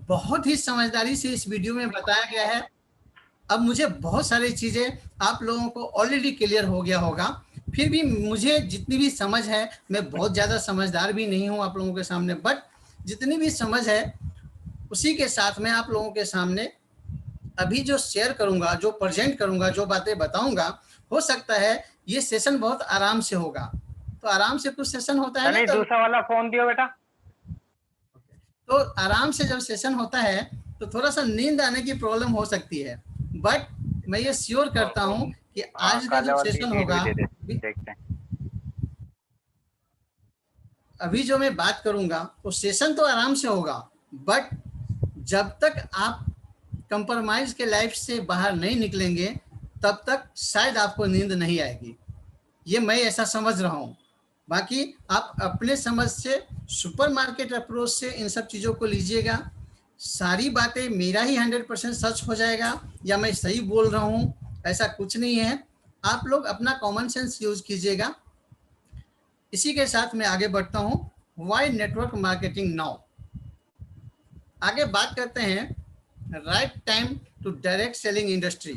बहुत ही समझदारी से इस वीडियो में बताया गया है। अब मुझे बहुत सारी चीज़ें आप लोगों को ऑलरेडी क्लियर हो गया होगा, फिर भी मुझे जितनी भी समझ है, मैं बहुत ज़्यादा समझदार भी नहीं हूँ आप लोगों के सामने, बट जितनी भी समझ है उसी के साथ मैं आप लोगों के सामने अभी जो शेयर करूंगा, जो प्रेजेंट करूंगा, जो बातें बताऊंगा, हो सकता है ये सेशन बहुत आराम से होगा। तो आराम से कुछ सेशन होता है ना, नहीं, तो दूसरा वाला फोन दियो बेटा। तो आराम से जब सेशन होता है तो थोड़ा सा नींद आने की प्रॉब्लम हो सकती है, बट मैं ये श्योर करता हूं कि आज का काले जो वाली सेशन शीट भी होगा, दे दे, देखते हैं। अभी जो मैं बात करूंगा वो सेशन तो आराम से होगा, बट जब तक आप कंप्रोमाइज के लाइफ से बाहर नहीं निकलेंगे तब तक शायद आपको नींद नहीं आएगी। ये मैं ऐसा समझ रहा हूँ। बाकी आप अपने समझ से, सुपरमार्केट अप्रोच से इन सब चीज़ों को लीजिएगा। सारी बातें मेरा ही 100% सच हो जाएगा या मैं सही बोल रहा हूँ, ऐसा कुछ नहीं है। आप लोग अपना कॉमन सेंस यूज कीजिएगा। इसी के साथ मैं आगे बढ़ता हूँ। वाई नेटवर्क मार्केटिंग नाउ, आगे बात करते हैं right time to direct selling industry.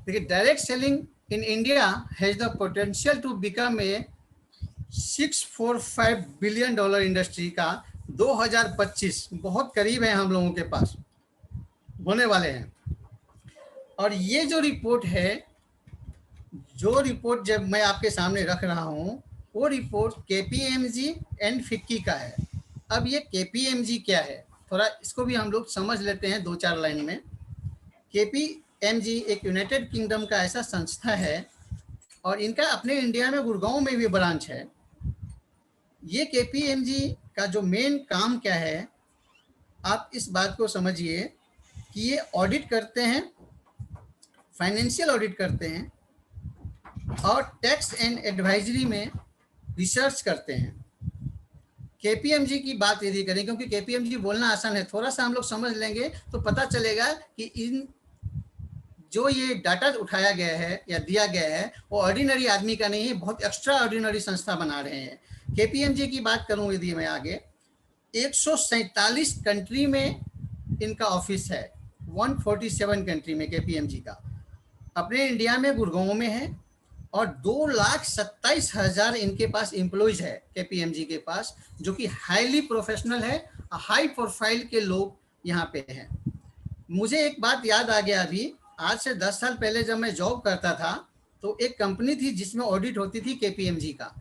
देखिए, direct selling in India has the potential to become a $645 billion industry का 2025 बहुत करीब है, हम लोगों के पास होने वाले हैं। और ये जो रिपोर्ट है, जो रिपोर्ट जब मैं आपके सामने रख रहा हूँ, वो रिपोर्ट केपीएमजी एंड फिक्की का है। अब ये केपीएमजी क्या है, थोड़ा इसको भी हम लोग समझ लेते हैं 2-4 लाइन में। केपीएमजी एक यूनाइटेड किंगडम का ऐसा संस्था है और इनका अपने इंडिया में गुड़गांव में भी ब्रांच है। ये केपीएमजी का जो मेन काम क्या है, आप इस बात को समझिए कि ये ऑडिट करते हैं, फाइनेंशियल ऑडिट करते हैं और टैक्स एंड एडवाइजरी में रिसर्च करते हैं। केपीएमजी की बात यदि करें, क्योंकि केपीएमजी बोलना आसान है, थोड़ा सा हम लोग समझ लेंगे तो पता चलेगा कि इन जो ये डाटा उठाया गया है या दिया गया है वो ऑर्डिनरी आदमी का नहीं है, बहुत एक्स्ट्रा ऑर्डिनरी संस्था बना रहे हैं। केपीएमजी की बात करूं यदि मैं आगे, 147 कंट्री में इनका ऑफिस है, 147 कंट्री में केपीएमजी का। अपने इंडिया में गुड़गांव में है और 2,27,000 इनके पास एम्प्लॉयज है केपीएमजी के पास, जो कि हाईली प्रोफेशनल है, हाई प्रोफाइल के लोग यहाँ पे हैं। मुझे एक बात याद आ गया, अभी आज से 10 साल पहले जब मैं जॉब करता था तो एक कंपनी थी जिसमें ऑडिट होती थी केपीएमजी का।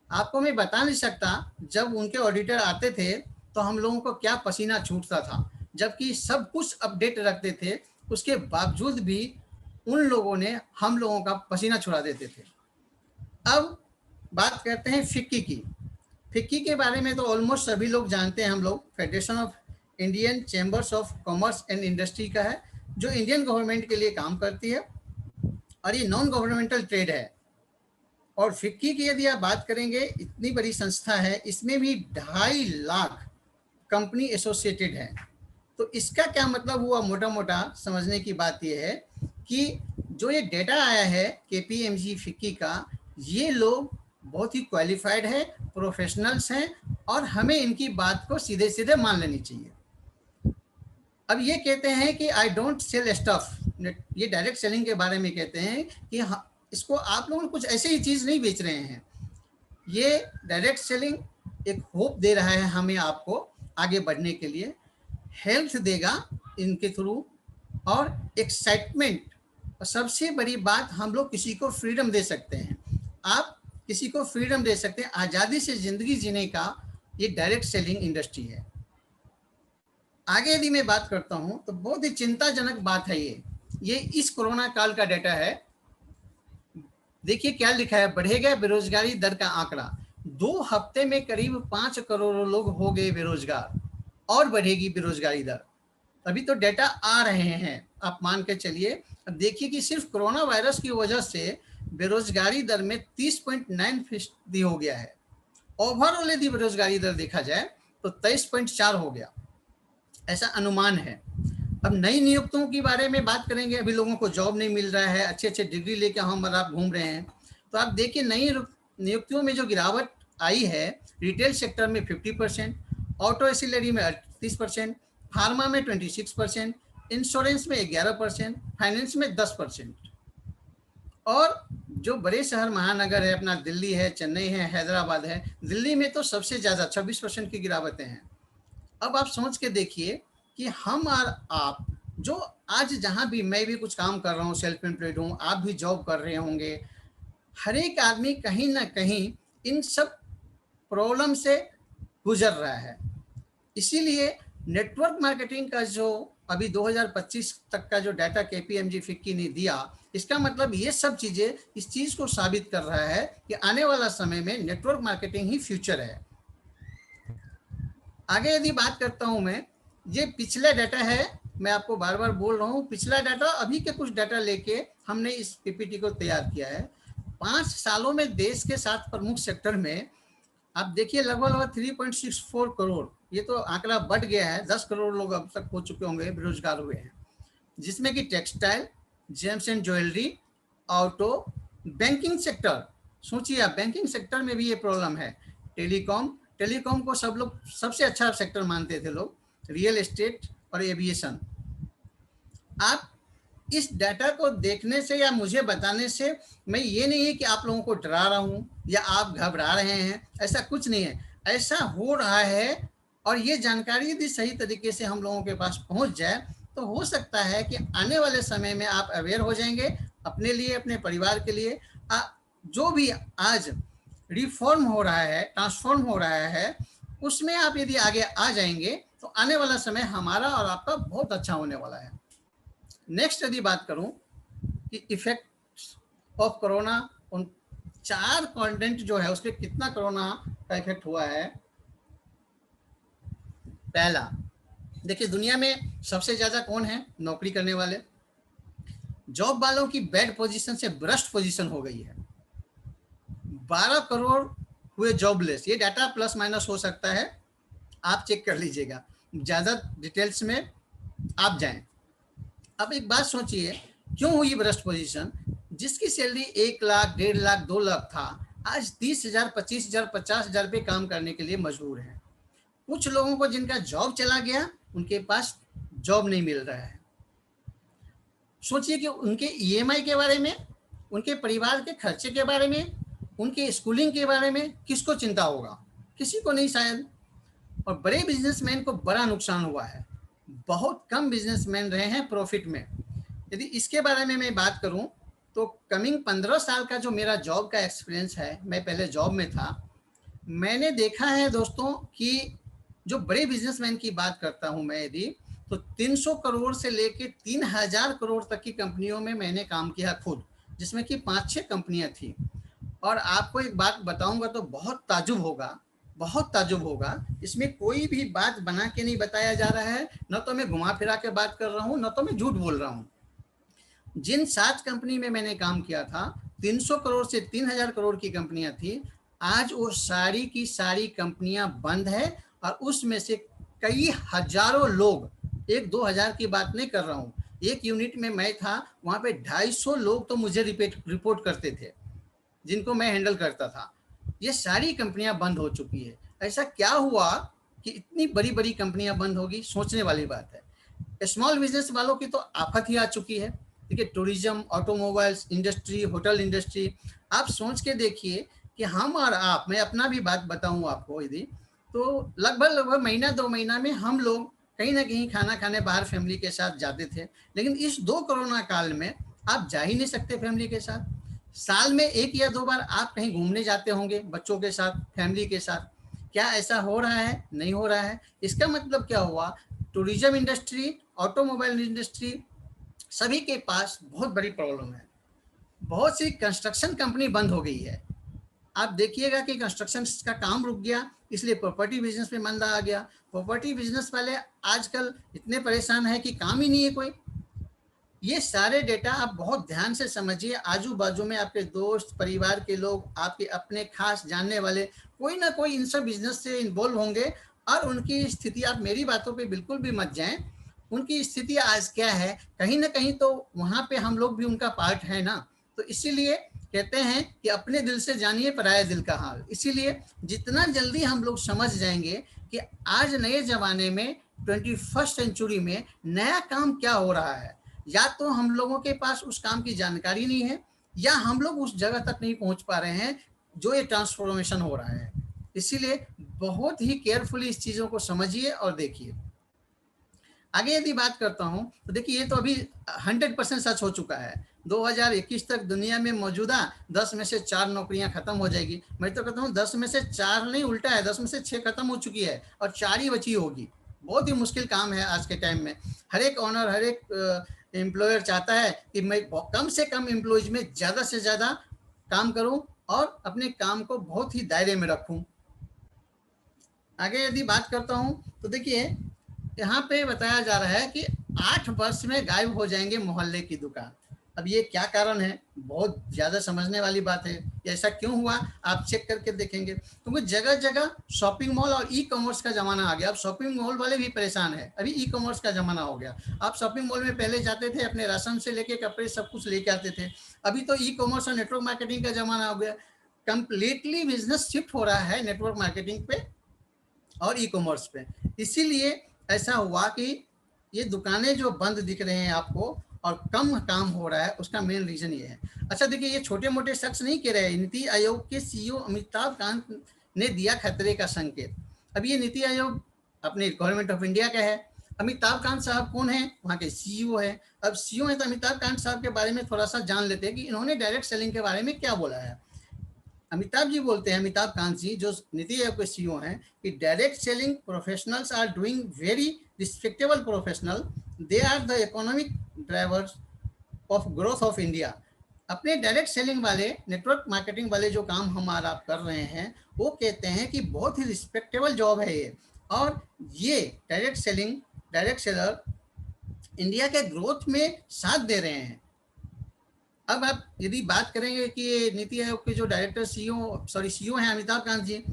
आपको मैं बता नहीं सकता, जब उनके ऑडिटर आते थे तो हम लोगों को क्या पसीना छूटता था, जबकि सब कुछ अपडेट रखते थे, उसके बावजूद भी उन लोगों ने हम लोगों का पसीना छुड़ा देते थे। अब बात करते हैं फिक्की की। फिक्की के बारे में तो ऑलमोस्ट सभी लोग जानते हैं। हम लोग federation of Indian chambers of commerce and industry का है, जो इंडियन गवर्नमेंट के लिए काम करती है और ये नॉन गवर्नमेंटल ट्रेड है। और फिक्की की यदि आप बात करेंगे, इतनी बड़ी संस्था है, इसमें भी 2.5 लाख कंपनी एसोसिएटेड है। तो इसका क्या मतलब हुआ, मोटा मोटा समझने की बात यह है कि जो ये डेटा आया है केपीएमजी फिक्की का, ये लोग बहुत ही क्वालिफाइड है, प्रोफेशनल्स हैं और हमें इनकी बात को सीधे सीधे मान लेनी चाहिए। अब ये कहते हैं कि आई डोंट सेल स्टफ, ये डायरेक्ट सेलिंग के बारे में कहते हैं कि इसको आप लोग कुछ ऐसे ही चीज़ नहीं बेच रहे हैं। ये डायरेक्ट सेलिंग एक होप दे रहा है हमें, आपको आगे बढ़ने के लिए हेल्थ देगा इनके थ्रू और एक्साइटमेंट, और सबसे बड़ी बात, हम लोग किसी को फ्रीडम दे सकते हैं। आप किसी को फ्रीडम दे सकते हैं, आज़ादी से ज़िंदगी जीने का ये डायरेक्ट सेलिंग इंडस्ट्री है। आगे यदि मैं बात करता हूं तो बहुत ही चिंताजनक बात है ये इस कोरोना काल का डेटा है। देखिए क्या लिखा है, बढ़ेगा बेरोजगारी दर का आंकड़ा, 2 हफ्ते में करीब 5 करोड़ लोग हो गए बेरोजगार और बढ़ेगी बेरोजगारी दर। अभी तो डेटा आ रहे हैं, आप मान के चलिए। अब देखिए कि सिर्फ कोरोना वायरस की वजह से बेरोजगारी दर में 30.9% हो गया है। ओवरऑल यदि बेरोजगारी दर देखा जाए तो 23.4 हो गया, ऐसा अनुमान है। अब नई नियुक्तियों के बारे में बात करेंगे। अभी लोगों को जॉब नहीं मिल रहा है, अच्छे अच्छे डिग्री लेके हम और आप घूम रहे हैं, तो आप देखिए नई नियुक्तियों में जो गिरावट आई है, रिटेल सेक्टर में 50%, ऑटो एसिलरी में 30%, फार्मा में 26%, इंश्योरेंस में 11%, फाइनेंस में 10%। और जो बड़े शहर महानगर है, अपना दिल्ली है, चेन्नई है, हैदराबाद है, दिल्ली में तो सबसे ज़्यादा 26% की गिरावटें हैं। अब आप सोच के देखिए कि हम और आप जो आज जहाँ भी, मैं भी कुछ काम कर रहा हूँ, सेल्फ एम्प्लॉयड हूँ, आप भी जॉब कर रहे होंगे, हर एक आदमी कहीं ना कहीं इन सब प्रॉब्लम से गुजर रहा है। इसीलिए नेटवर्क मार्केटिंग का जो अभी 2025 तक का जो डाटा केपीएमजी फिक्की ने दिया, इसका मतलब ये सब चीज़ें इस चीज़ को साबित कर रहा है कि आने वाला समय में नेटवर्क मार्केटिंग ही फ्यूचर है। आगे यदि बात करता हूं मैं, ये पिछला डाटा है, मैं आपको बार बार बोल रहा हूं, पिछला डाटा, अभी के कुछ डाटा लेके हमने इस पीपीटी को तैयार किया है। 5 सालों में देश के 7 प्रमुख सेक्टर में आप देखिए लगभग 3.64 करोड़, ये तो आंकड़ा बढ़ गया है, 10 करोड़ लोग अब तक हो चुके होंगे, बेरोजगार हुए हैं, जिसमें कि textile, James and jewellery, auto, banking sector, सोचिए आप, बैंकिंग सेक्टर में भी ये प्रॉब्लम है, टेलीकॉम, टेलीकॉम को सब लोग सबसे अच्छा सेक्टर मानते थे लोग, रियल एस्टेट और एविएशन। आप इस डाटा को देखने से या मुझे बताने से, मैं ये नहीं है कि आप लोगों को डरा रहा हूँ या आप घबरा रहे हैं, ऐसा कुछ नहीं है, ऐसा हो रहा है। और ये जानकारी यदि सही तरीके से हम लोगों के पास पहुंच जाए तो हो सकता है कि आने वाले समय में आप अवेयर हो जाएंगे अपने लिए, अपने परिवार के लिए। जो भी आज रिफॉर्म हो रहा है, ट्रांसफॉर्म हो रहा है, उसमें आप यदि आगे आ जाएंगे तो आने वाला समय हमारा और आपका बहुत अच्छा होने वाला है। नेक्स्ट यदि बात करूं कि इफेक्ट ऑफ कोरोना, उन 4 कंटेंट जो है उसके कितना कोरोना का इफेक्ट हुआ है। पहला, देखिए दुनिया में सबसे ज्यादा कौन है, नौकरी करने वाले, जॉब वालों की बेड पोजीशन से ब्रस्ट पोजीशन हो गई है, 12 करोड़ हुए जॉबलेस। ये डाटा प्लस माइनस हो सकता है, आप चेक कर लीजिएगा, ज्यादा डिटेल्स में आप जाएं। अब एक बात सोचिए, क्यों हुई ब्रस्ट पोजीशन? जिसकी सैलरी 1 लाख, 1.5 लाख, 2 लाख था, आज 30,000, 25,000, 50,000 पे काम करने के लिए मजबूर है। कुछ लोगों को जिनका जॉब चला गया, उनके पास जॉब नहीं मिल रहा है। सोचिए कि उनके ईएमआई के बारे में, उनके परिवार के खर्चे के बारे में, उनके स्कूलिंग के बारे में किसको चिंता होगा? किसी को नहीं शायद। और बड़े बिजनेसमैन को बड़ा नुकसान हुआ है, बहुत कम बिजनेसमैन रहे हैं प्रॉफिट में। यदि इसके बारे में मैं बात करूं तो कमिंग 15 साल का जो मेरा जॉब का एक्सपीरियंस है, मैं पहले जॉब में था, मैंने देखा है दोस्तों कि जो बड़े बिजनेसमैन की बात करता हूं मैं यदि, तो 300 करोड़ से लेके 3,000 करोड़ तक की कंपनियों में मैंने काम किया खुद, जिसमें कि 5-6 कंपनियां थी। और आपको एक बात बताऊंगा तो बहुत ताजुब होगा, बहुत ताजुब होगा। इसमें कोई भी बात बना के नहीं बताया जा रहा है, न तो मैं घुमा फिरा के बात कर रहा हूँ, न तो मैं झूठ बोल रहा हूँ। जिन 7 कंपनी में मैंने काम किया था, 300 करोड़ से 3,000 करोड़ की कंपनियां थी, आज वो सारी की सारी कंपनियां बंद है। और उसमें से कई हजारों लोग, 1-2 हजार की बात नहीं कर रहा हूँ, एक यूनिट में मैं था, वहां पे 250 लोग तो मुझे रिपोर्ट करते थे, जिनको मैं हैंडल करता था। ये सारी कंपनियां बंद हो चुकी है। ऐसा क्या हुआ कि इतनी बड़ी बड़ी कंपनियां बंद होगी? सोचने वाली बात है। स्मॉल बिजनेस वालों की तो आफत ही आ चुकी है। देखिए, tourism, automobiles industry, hotel industry, आप सोच के देखिए कि हम और आप, मैं अपना भी बात बताऊं आपको यदि, तो लगभग महीना 2 महीना में हम लोग कहीं ना कहीं खाना खाने बाहर फैमिली के साथ जाते थे। लेकिन इस 2 कोरोना काल में आप जा ही नहीं सकते फैमिली के साथ। साल में 1 या 2 बार आप कहीं घूमने जाते होंगे बच्चों के साथ, फैमिली के साथ। क्या ऐसा हो रहा है? नहीं हो रहा है। इसका मतलब क्या हुआ? टूरिज्म इंडस्ट्री, ऑटोमोबाइल इंडस्ट्री, सभी के पास बहुत बड़ी प्रॉब्लम है। बहुत सी कंस्ट्रक्शन कंपनी बंद हो गई है। आप देखिएगा कि कंस्ट्रक्शन का काम रुक गया, इसलिए प्रॉपर्टी बिजनेस में मंदा आ गया। प्रॉपर्टी बिजनेस वाले आजकल इतने परेशान है कि काम ही नहीं है कोई। ये सारे डेटा आप बहुत ध्यान से समझिए। आजू बाजू में आपके दोस्त, परिवार के लोग, आपके अपने खास जानने वाले, कोई ना कोई इन सब बिजनेस से इन्वॉल्व होंगे। और उनकी स्थिति, आप मेरी बातों पे बिल्कुल भी मत जाएं, उनकी स्थिति आज क्या है, कहीं ना कहीं तो वहां पे हम लोग भी उनका पार्ट है ना। तो इसीलिए कहते हैं कि अपने दिल से जानिए पराये दिल का हाल। इसीलिए जितना जल्दी हम लोग समझ जाएंगे कि आज नए जमाने में 21st सेंचुरी में नया काम क्या हो रहा है, या तो हम लोगों के पास उस काम की जानकारी नहीं है, या हम लोग उस जगह तक नहीं पहुंच पा रहे हैं जो ये ट्रांसफॉर्मेशन हो रहा है। इसीलिए बहुत ही केयरफुली इस चीज़ों को समझिए और देखिए। आगे यदि बात करता हूं तो देखिए, ये तो अभी 100% सच हो चुका है। 2021 तक दुनिया में मौजूदा 10 में से 4 नौकरियां खत्म हो जाएगी। मैं तो कहता हूं 10 में से 4 नहीं, उल्टा है, 10 में से 6 खत्म हो चुकी है और 4 ही बची होगी। बहुत ही मुश्किल काम है आज के टाइम में। हर एक ऑनर, हर एक एम्प्लॉयर चाहता है कि मैं कम से कम एम्प्लॉयज में ज़्यादा से ज़्यादा काम करूं और अपने काम को बहुत ही दायरे में रखूं। आगे यदि बात करता हूं तो देखिए, यहाँ पे बताया जा रहा है कि 8 वर्ष में गायब हो जाएंगे मोहल्ले की दुकान। अब ये क्या कारण है, बहुत ज़्यादा समझने वाली बात है। ऐसा क्यों हुआ आप चेक करके देखेंगे, क्योंकि जगह जगह शॉपिंग मॉल और ई कॉमर्स का ज़माना आ गया। अब शॉपिंग मॉल वाले भी परेशान है, अभी ई कॉमर्स का ज़माना हो गया। आप शॉपिंग मॉल में पहले जाते थे, अपने राशन से लेके कपड़े सब कुछ लेके आते थे। अभी तो ई कॉमर्स और नेटवर्क मार्केटिंग का ज़माना हो गया। कंप्लीटली बिजनेस शिफ्ट हो रहा है नेटवर्क मार्केटिंग पे और ई कॉमर्स पे। इसीलिए ऐसा हुआ कि ये दुकानें जो बंद दिख रहे हैं आपको और कम काम हो रहा है, उसका मेन रीजन ये है। अच्छा देखिए, ये छोटे मोटे शख्स नहीं कह रहे हैं, नीति आयोग के सीईओ अमिताभ कांत ने दिया खतरे का संकेत। अब ये नीति आयोग अपने गवर्नमेंट ऑफ इंडिया का है। अमिताभ कांत साहब कौन है, वहाँ के सीईओ है। अब सीईओ है तो अमिताभ कांत साहब के बारे में थोड़ा सा जान लेते हैं कि इन्होंने डायरेक्ट सेलिंग के बारे में क्या बोला है। अमिताभ जी बोलते हैं, अमिताभ कांत जी जो नीति आयोग के सीईओ हैं, कि direct selling professionals are doing very respectable professional, they are the economic drivers of growth of India. अपने डायरेक्ट सेलिंग वाले, नेटवर्क मार्केटिंग वाले जो काम हमारा आप कर रहे हैं, वो कहते हैं कि बहुत ही रिस्पेक्टेबल जॉब है ये, और ये direct selling, direct seller India के ग्रोथ में साथ दे रहे हैं। अब आप यदि बात करेंगे कि ये नीति आयोग के जो डायरेक्टर सीईओ हैं अमिताभ कांत जी,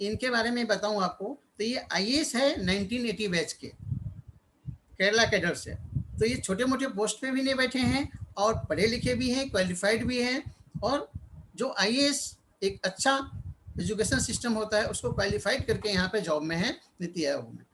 इनके बारे में बताऊं आपको तो ये आईएएस है 1980 बैच के, केरला कैडर से। तो ये छोटे मोटे पोस्ट पे भी नहीं बैठे हैं और पढ़े लिखे भी हैं, क्वालिफाइड भी हैं, और जो आईएएस एक अच्छा एजुकेशन सिस्टम होता है उसको क्वालिफाइड करके यहाँ पे जॉब में है नीति आयोग में।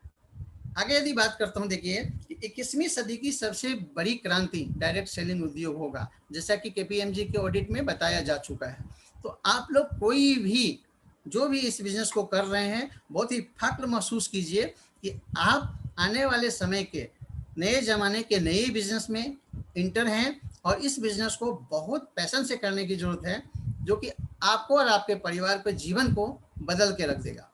आगे यदि बात करता हूँ, देखिए 21वीं सदी की सबसे बड़ी क्रांति डायरेक्ट सेलिंग उद्योग होगा, जैसा कि केपीएमजी के ऑडिट में बताया जा चुका है। तो आप लोग कोई भी जो भी इस बिजनेस को कर रहे हैं, बहुत ही फख्र महसूस कीजिए कि आप आने वाले समय के नए ज़माने के नए बिजनेस में इंटर हैं, और इस बिजनेस को बहुत पैशन से करने की जरूरत है, जो कि आपको और आपके परिवार के जीवन को बदल के रख देगा।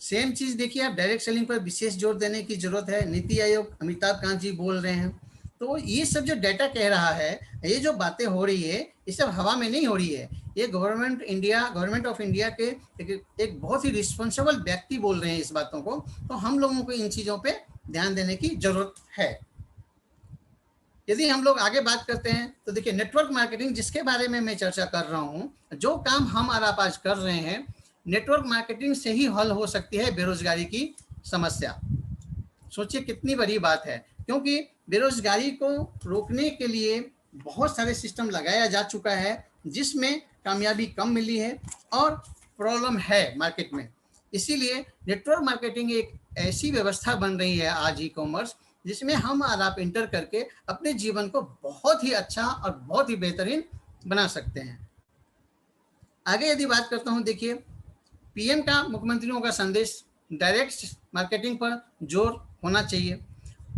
सेम चीज देखिए, आप डायरेक्ट सेलिंग पर विशेष जोर देने की जरूरत है। नीति आयोग अमिताभ कांत जी बोल रहे हैं, तो ये सब जो डाटा कह रहा है, ये जो बातें हो रही है, ये सब हवा में नहीं हो रही है। ये गवर्नमेंट ऑफ इंडिया के एक बहुत ही रिस्पॉन्सिबल व्यक्ति बोल रहे हैं इस बातों को। तो हम लोगों को इन चीजों पे ध्यान देने की जरूरत है। यदि हम लोग आगे बात करते हैं तो देखिए, नेटवर्क मार्केटिंग जिसके बारे में मैं चर्चा कर रहा हूँ, जो काम हम और आप आज कर रहे हैं, नेटवर्क मार्केटिंग से ही हल हो सकती है बेरोजगारी की समस्या। सोचिए कितनी बड़ी बात है, क्योंकि बेरोजगारी को रोकने के लिए बहुत सारे सिस्टम लगाया जा चुका है, जिसमें कामयाबी कम मिली है और प्रॉब्लम है मार्केट में। इसीलिए नेटवर्क मार्केटिंग एक ऐसी व्यवस्था बन रही है आज ई कॉमर्स, जिसमें हम और आप इंटर करके अपने जीवन को बहुत ही अच्छा और बहुत ही बेहतरीन बना सकते हैं। आगे यदि बात करता हूं, देखिए पीएम का, मुख्यमंत्रियों का संदेश डायरेक्ट मार्केटिंग पर जोर होना चाहिए,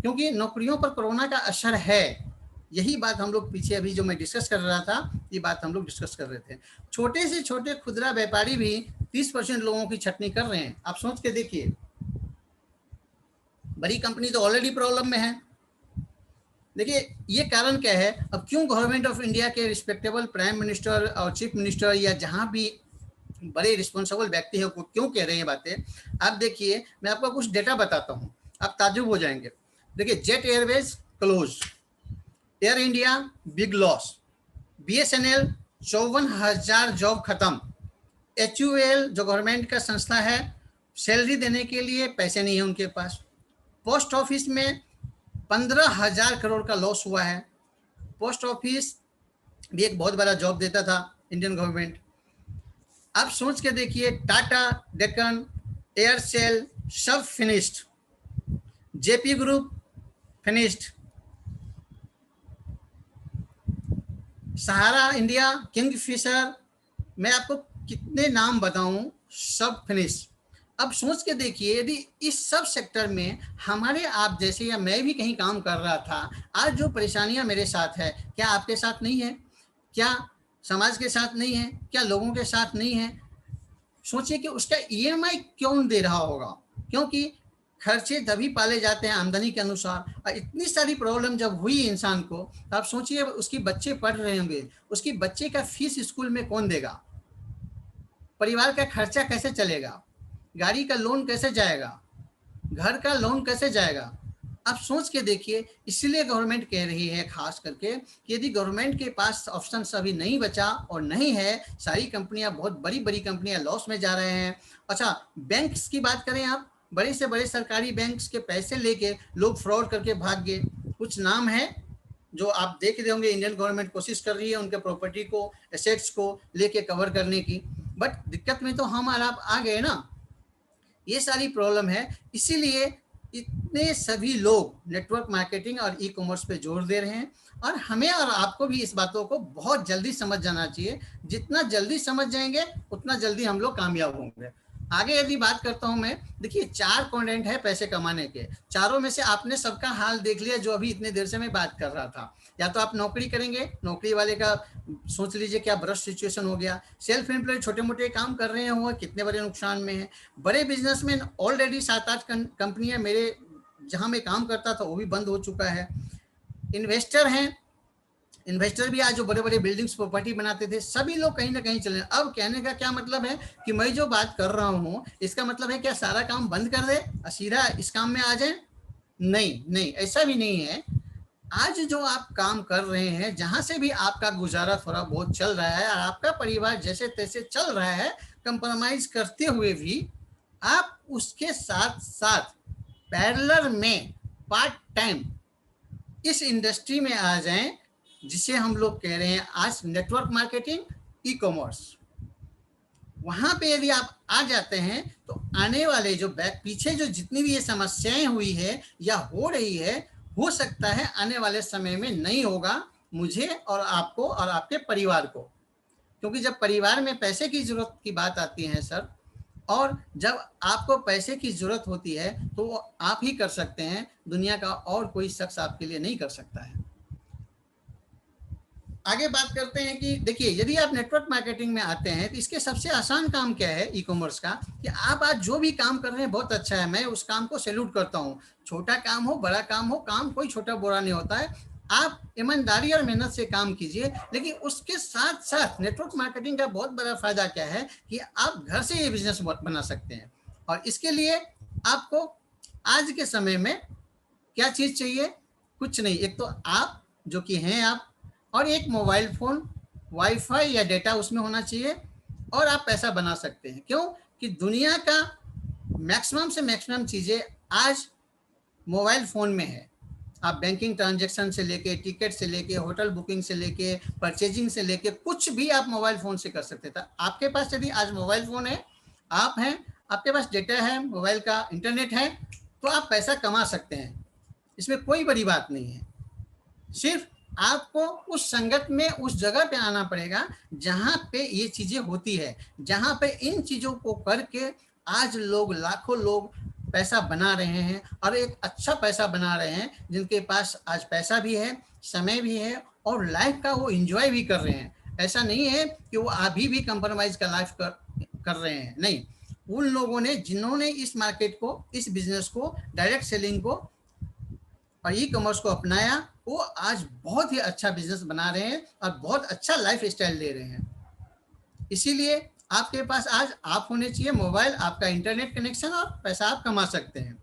क्योंकि नौकरियों पर कोरोना का असर है। यही बात हम लोग पीछे अभी जो मैं डिस्कस कर रहा था, ये बात हम लोग डिस्कस कर रहे थे। छोटे से छोटे खुदरा व्यापारी भी 30% लोगों की छटनी कर रहे हैं। आप सोच के देखिए, बड़ी कंपनी तो ऑलरेडी प्रॉब्लम में है। देखिए ये कारण क्या है, अब क्यों गवर्नमेंट ऑफ इंडिया के रिस्पेक्टेबल प्राइम मिनिस्टर और चीफ मिनिस्टर या जहां भी बड़े रिस्पॉन्सिबल व्यक्ति है वो क्यों कह रहे हैं बातें, आप देखिए, मैं आपको कुछ डेटा बताता हूं, आप ताज्जुब हो जाएंगे। देखिए, jet Airways close, air India big loss, BSNL 54,000 job खत्म, एचयूएल जो गवर्नमेंट का संस्था है, सैलरी देने के लिए पैसे नहीं है उनके पास, पोस्ट ऑफिस में 15,000 करोड़ का लॉस हुआ है। पोस्ट ऑफिस भी एक बहुत बड़ा जॉब देता था इंडियन गवर्नमेंट। आप सोच के देखिए, टाटा, डेक्कन, एयरसेल, सब फिनिश्ड, जेपी ग्रुप फिनिश्ड, सहारा इंडिया, किंगफिशर, मैं आपको कितने नाम बताऊं, सब फिनिश। अब सोच के देखिए, यदि इस सब सेक्टर में हमारे आप जैसे या मैं भी कहीं काम कर रहा था, आज जो परेशानियां मेरे साथ है, क्या आपके साथ नहीं है? क्या समाज के साथ नहीं है? क्या लोगों के साथ नहीं है? सोचिए कि उसका ईएमआई क्यों दे रहा होगा, क्योंकि खर्चे तभी पाले जाते हैं आमदनी के अनुसार। और इतनी सारी प्रॉब्लम जब हुई इंसान को, तो आप सोचिए उसकी बच्चे पढ़ रहे होंगे, उसकी बच्चे का फीस स्कूल में कौन देगा, परिवार का खर्चा कैसे चलेगा, गाड़ी का लोन कैसे जाएगा, घर का लोन कैसे जाएगा। आप सोच के देखिए, इसलिए गवर्नमेंट कह रही है खास करके कि यदि गवर्नमेंट के पास ऑप्शन अभी नहीं बचा और नहीं है, सारी कंपनियां, बहुत बड़ी बड़ी कंपनियां लॉस में जा रहे हैं। अच्छा, बैंक्स की बात करें, आप बड़े से बड़े सरकारी बैंक्स के पैसे लेके लोग फ्रॉड करके भाग गए। कुछ नाम है जो आप देख रहे होंगे, इंडियन गवर्नमेंट कोशिश कर रही है उनके प्रॉपर्टी को, एसेट्स को लेके कवर करने की, बट दिक्कत में तो हम और आप आ गए ना। ये सारी प्रॉब्लम है, इसीलिए इतने सभी लोग नेटवर्क मार्केटिंग और ई कॉमर्स पे जोर दे रहे हैं। और हमें और आपको भी इस बातों को बहुत जल्दी समझ जाना चाहिए। जितना जल्दी समझ जाएंगे उतना जल्दी हम लोग कामयाब होंगे। आगे यदि बात करता हूं मैं, देखिए 4 कंटेंट है पैसे कमाने के, चारों में से आपने सबका हाल देख लिया जो अभी इतने देर से मैं बात कर रहा था। या तो आप नौकरी करेंगे, नौकरी वाले का सोच लीजिए क्या ब्रश सिचुएशन हो गया। सेल्फ एम्प्लॉयड छोटे मोटे काम कर रहे हो, कितने बड़े नुकसान में है। बड़े बिजनेसमैन ऑलरेडी 7-8 कंपनियां मेरे जहां मैं काम करता था वो भी बंद हो चुका है। इन्वेस्टर हैं, इन्वेस्टर भी आज जो बड़े बड़े बिल्डिंग्स प्रॉपर्टी बनाते थे, सभी लोग कहीं ना कहीं चले। अब कहने का क्या मतलब है कि मैं जो बात कर रहा हूँ इसका मतलब है क्या सारा काम बंद कर दे और सीधा इस काम में आ जाए? नहीं नहीं, ऐसा भी नहीं है। आज जो आप काम कर रहे हैं, जहां से भी आपका गुजारा थोड़ा बहुत चल रहा है और आपका परिवार जैसे तैसे चल रहा है, कंप्रोमाइज करते हुए भी आप उसके साथ साथ पैरेलल में पार्ट टाइम इस इंडस्ट्री में आ जाएं, जिसे हम लोग कह रहे हैं आज नेटवर्क मार्केटिंग, ई कॉमर्स। वहां पे यदि आप आ जाते हैं तो आने वाले जो बैक पीछे जो जितनी भी ये समस्याएं हुई है या हो रही है, हो सकता है आने वाले समय में नहीं होगा मुझे और आपको और आपके परिवार को। क्योंकि जब परिवार में पैसे की जरूरत की बात आती है सर, और जब आपको पैसे की जरूरत होती है तो वो आप ही कर सकते हैं, दुनिया का और कोई शख्स आपके लिए नहीं कर सकता है। आगे बात करते हैं कि देखिए, यदि आप नेटवर्क मार्केटिंग में आते हैं तो इसके सबसे आसान काम क्या है ई कॉमर्स का, कि आप आज जो भी काम कर रहे हैं बहुत अच्छा है, मैं उस काम को सैल्यूट करता हूं। छोटा काम हो बड़ा काम हो, काम कोई छोटा बुरा नहीं होता है। आप ईमानदारी और मेहनत से काम कीजिए, लेकिन उसके साथ साथ नेटवर्क मार्केटिंग का बहुत बड़ा फायदा क्या है कि आप घर से ये बिजनेस बना सकते हैं। और इसके लिए आपको आज के समय में क्या चीज चाहिए? कुछ नहीं, एक तो आप जो कि हैं आप, और एक मोबाइल फोन, वाईफाई या डेटा उसमें होना चाहिए, और आप पैसा बना सकते हैं। क्यों? कि दुनिया का मैक्सिमम से मैक्सिमम चीजें आज मोबाइल फोन में है। आप बैंकिंग ट्रांजैक्शन से लेके, टिकट से लेके, होटल बुकिंग से लेके, परचेजिंग से लेके, कुछ भी आप मोबाइल फोन से कर सकते थे। आपके पास यदि आज मोबाइल फोन है, आप हैं, आपके पास डेटा है, मोबाइल का इंटरनेट है, तो आप पैसा कमा सकते हैं। इसमें कोई बड़ी बात नहीं है। सिर्फ आपको उस संगत में, उस जगह पे आना पड़ेगा जहां पे ये चीजें होती है, जहां पे इन चीजों को करके आज लोग, लाखों लोग पैसा बना रहे हैं, और एक अच्छा पैसा बना रहे हैं, जिनके पास आज पैसा भी है, समय भी है, और लाइफ का वो एंजॉय भी कर रहे हैं। ऐसा नहीं है कि वो अभी भी कंप्रोमाइज का लाइफ कर रहे हैं, नहीं। उन लोगों ने जिन्होंने इस मार्केट को, इस बिजनेस को, डायरेक्ट सेलिंग को और ई कॉमर्स को अपनाया, वो आज बहुत ही अच्छा बिजनेस बना रहे हैं और बहुत अच्छा लाइफ स्टाइल ले रहे हैं। इसीलिए आपके पास आज आप होने चाहिए, मोबाइल, आपका इंटरनेट कनेक्शन, और पैसा आप कमा सकते हैं।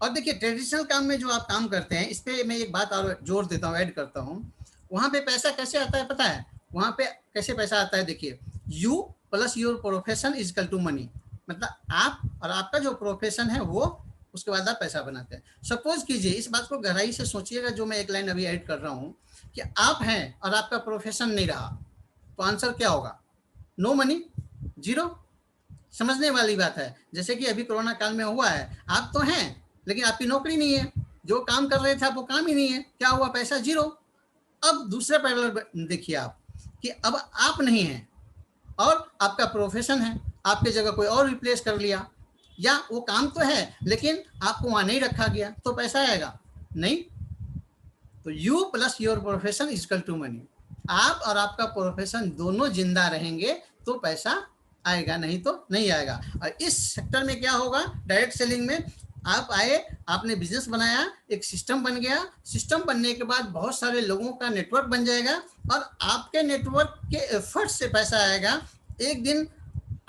और देखिए, ट्रेडिशनल काम में जो आप काम करते हैं, इस पर मैं एक बात और जोर देता हूँ, ऐड करता हूँ। वहाँ पे पैसा कैसे आता है पता है? वहाँ पे कैसे पैसा आता है, देखिए, you plus your profession is equal to money. मतलब आप और आपका जो प्रोफेशन है वो, उसके बाद आप पैसा बनाते हैं। सपोज कीजिए, इस बात को गहराई से सोचिएगा जो मैं एक लाइन अभी ऐड कर रहा हूँ, कि आप हैं और आपका प्रोफेशन नहीं रहा, तो आंसर क्या होगा? No money, zero. समझने वाली बात है। जैसे कि अभी कोरोना काल में हुआ है, आप तो हैं लेकिन आपकी नौकरी नहीं है, जो काम कर रहे थे आप वो काम ही नहीं है, क्या हुआ? पैसा जीरो। अब दूसरे पैरेलल देखिए आप कि अब आप नहीं हैं और आपका प्रोफेशन है, आपकी जगह कोई और रिप्लेस कर लिया, या वो काम तो है लेकिन आपको वहां नहीं रखा गया, तो पैसा आएगा नहीं। तो you plus your profession equal to money. आप और आपका प्रोफेशन दोनों जिंदा रहेंगे तो पैसा आएगा, नहीं तो नहीं आएगा। और इस सेक्टर में क्या होगा? डायरेक्ट सेलिंग में आप आए, आपने बिजनेस बनाया, एक सिस्टम बन गया, सिस्टम बनने के बाद बहुत सारे लोगों का नेटवर्क बन जाएगा और आपके नेटवर्क के एफर्ट से पैसा आएगा। एक दिन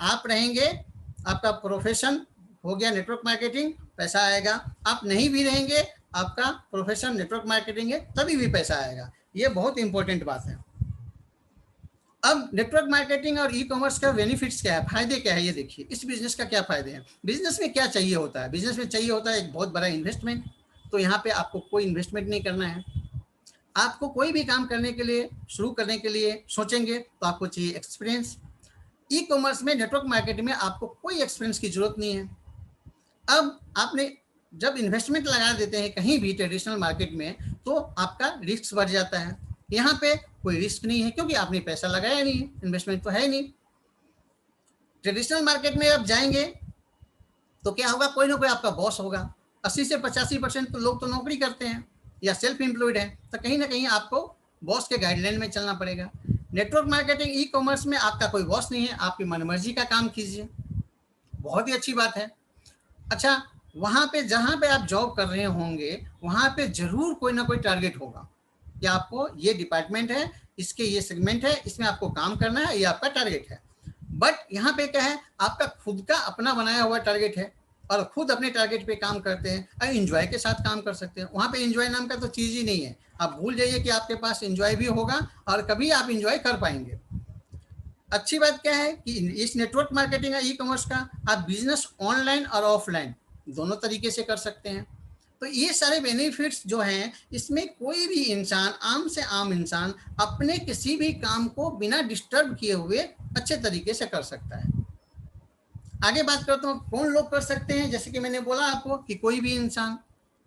आप रहेंगे, आपका प्रोफेशन हो गया नेटवर्क मार्केटिंग, पैसा आएगा। आप नहीं भी रहेंगे, आपका प्रोफेशन नेटवर्क मार्केटिंग है, तभी भी पैसा आएगा। ये बहुत इंपॉर्टेंट बात है। अब नेटवर्क मार्केटिंग और ई कॉमर्स का बेनिफिट्स क्या है, फायदे क्या है, ये देखिए। इस बिजनेस का क्या फायदे हैं? बिजनेस में क्या चाहिए होता है? बिजनेस में चाहिए होता है एक बहुत बड़ा इन्वेस्टमेंट। तो यहाँ पे आपको कोई इन्वेस्टमेंट नहीं करना है। आपको कोई भी काम करने के लिए, शुरू करने के लिए सोचेंगे तो आपको चाहिए एक्सपीरियंस। ई कॉमर्स में, नेटवर्क मार्केटिंग में आपको कोई एक्सपीरियंस की जरूरत नहीं है। अब आपने जब इन्वेस्टमेंट लगा देते हैं कहीं भी ट्रेडिशनल मार्केट में, तो आपका रिस्क बढ़ जाता है। यहाँ पे कोई रिस्क नहीं है क्योंकि आपने पैसा लगाया नहीं, इन्वेस्टमेंट तो है नहीं। ट्रेडिशनल मार्केट में आप जाएंगे तो क्या होगा? कोई ना कोई आपका बॉस होगा। 80 से 85% तो लोग तो नौकरी करते हैं या सेल्फ एम्प्लॉयड हैं, तो कहीं ना कहीं आपको बॉस के गाइडलाइन में चलना पड़ेगा। नेटवर्क मार्केटिंग, ई कॉमर्स में आपका कोई बॉस नहीं है, आपकी मनमर्जी का काम कीजिए, बहुत ही अच्छी बात है। अच्छा, वहाँ पे जहाँ पे आप जॉब कर रहे होंगे वहाँ पे जरूर कोई ना कोई टारगेट होगा कि आपको ये डिपार्टमेंट है, इसके ये सेगमेंट है, इसमें आपको काम करना है, ये आपका टारगेट है। बट यहाँ पे क्या है? आपका खुद का अपना बनाया हुआ टारगेट है और खुद अपने टारगेट पे काम करते हैं और एंजॉय के साथ काम कर सकते हैं। वहाँ पे एंजॉय नाम का तो चीज़ ही नहीं है। आप भूल जाइए कि आपके पास एंजॉय भी होगा और कभी आप एंजॉय कर पाएंगे। अच्छी बात क्या है कि इस नेटवर्क मार्केटिंग और ई कॉमर्स का आप बिजनेस ऑनलाइन और ऑफलाइन दोनों तरीके से कर सकते हैं। तो ये सारे बेनिफिट्स जो हैं, इसमें कोई भी इंसान, आम से आम इंसान, अपने किसी भी काम को बिना डिस्टर्ब किए हुए अच्छे तरीके से कर सकता है। आगे बात करता हूँ कौन लोग कर सकते हैं। जैसे कि मैंने बोला आपको कि कोई भी इंसान,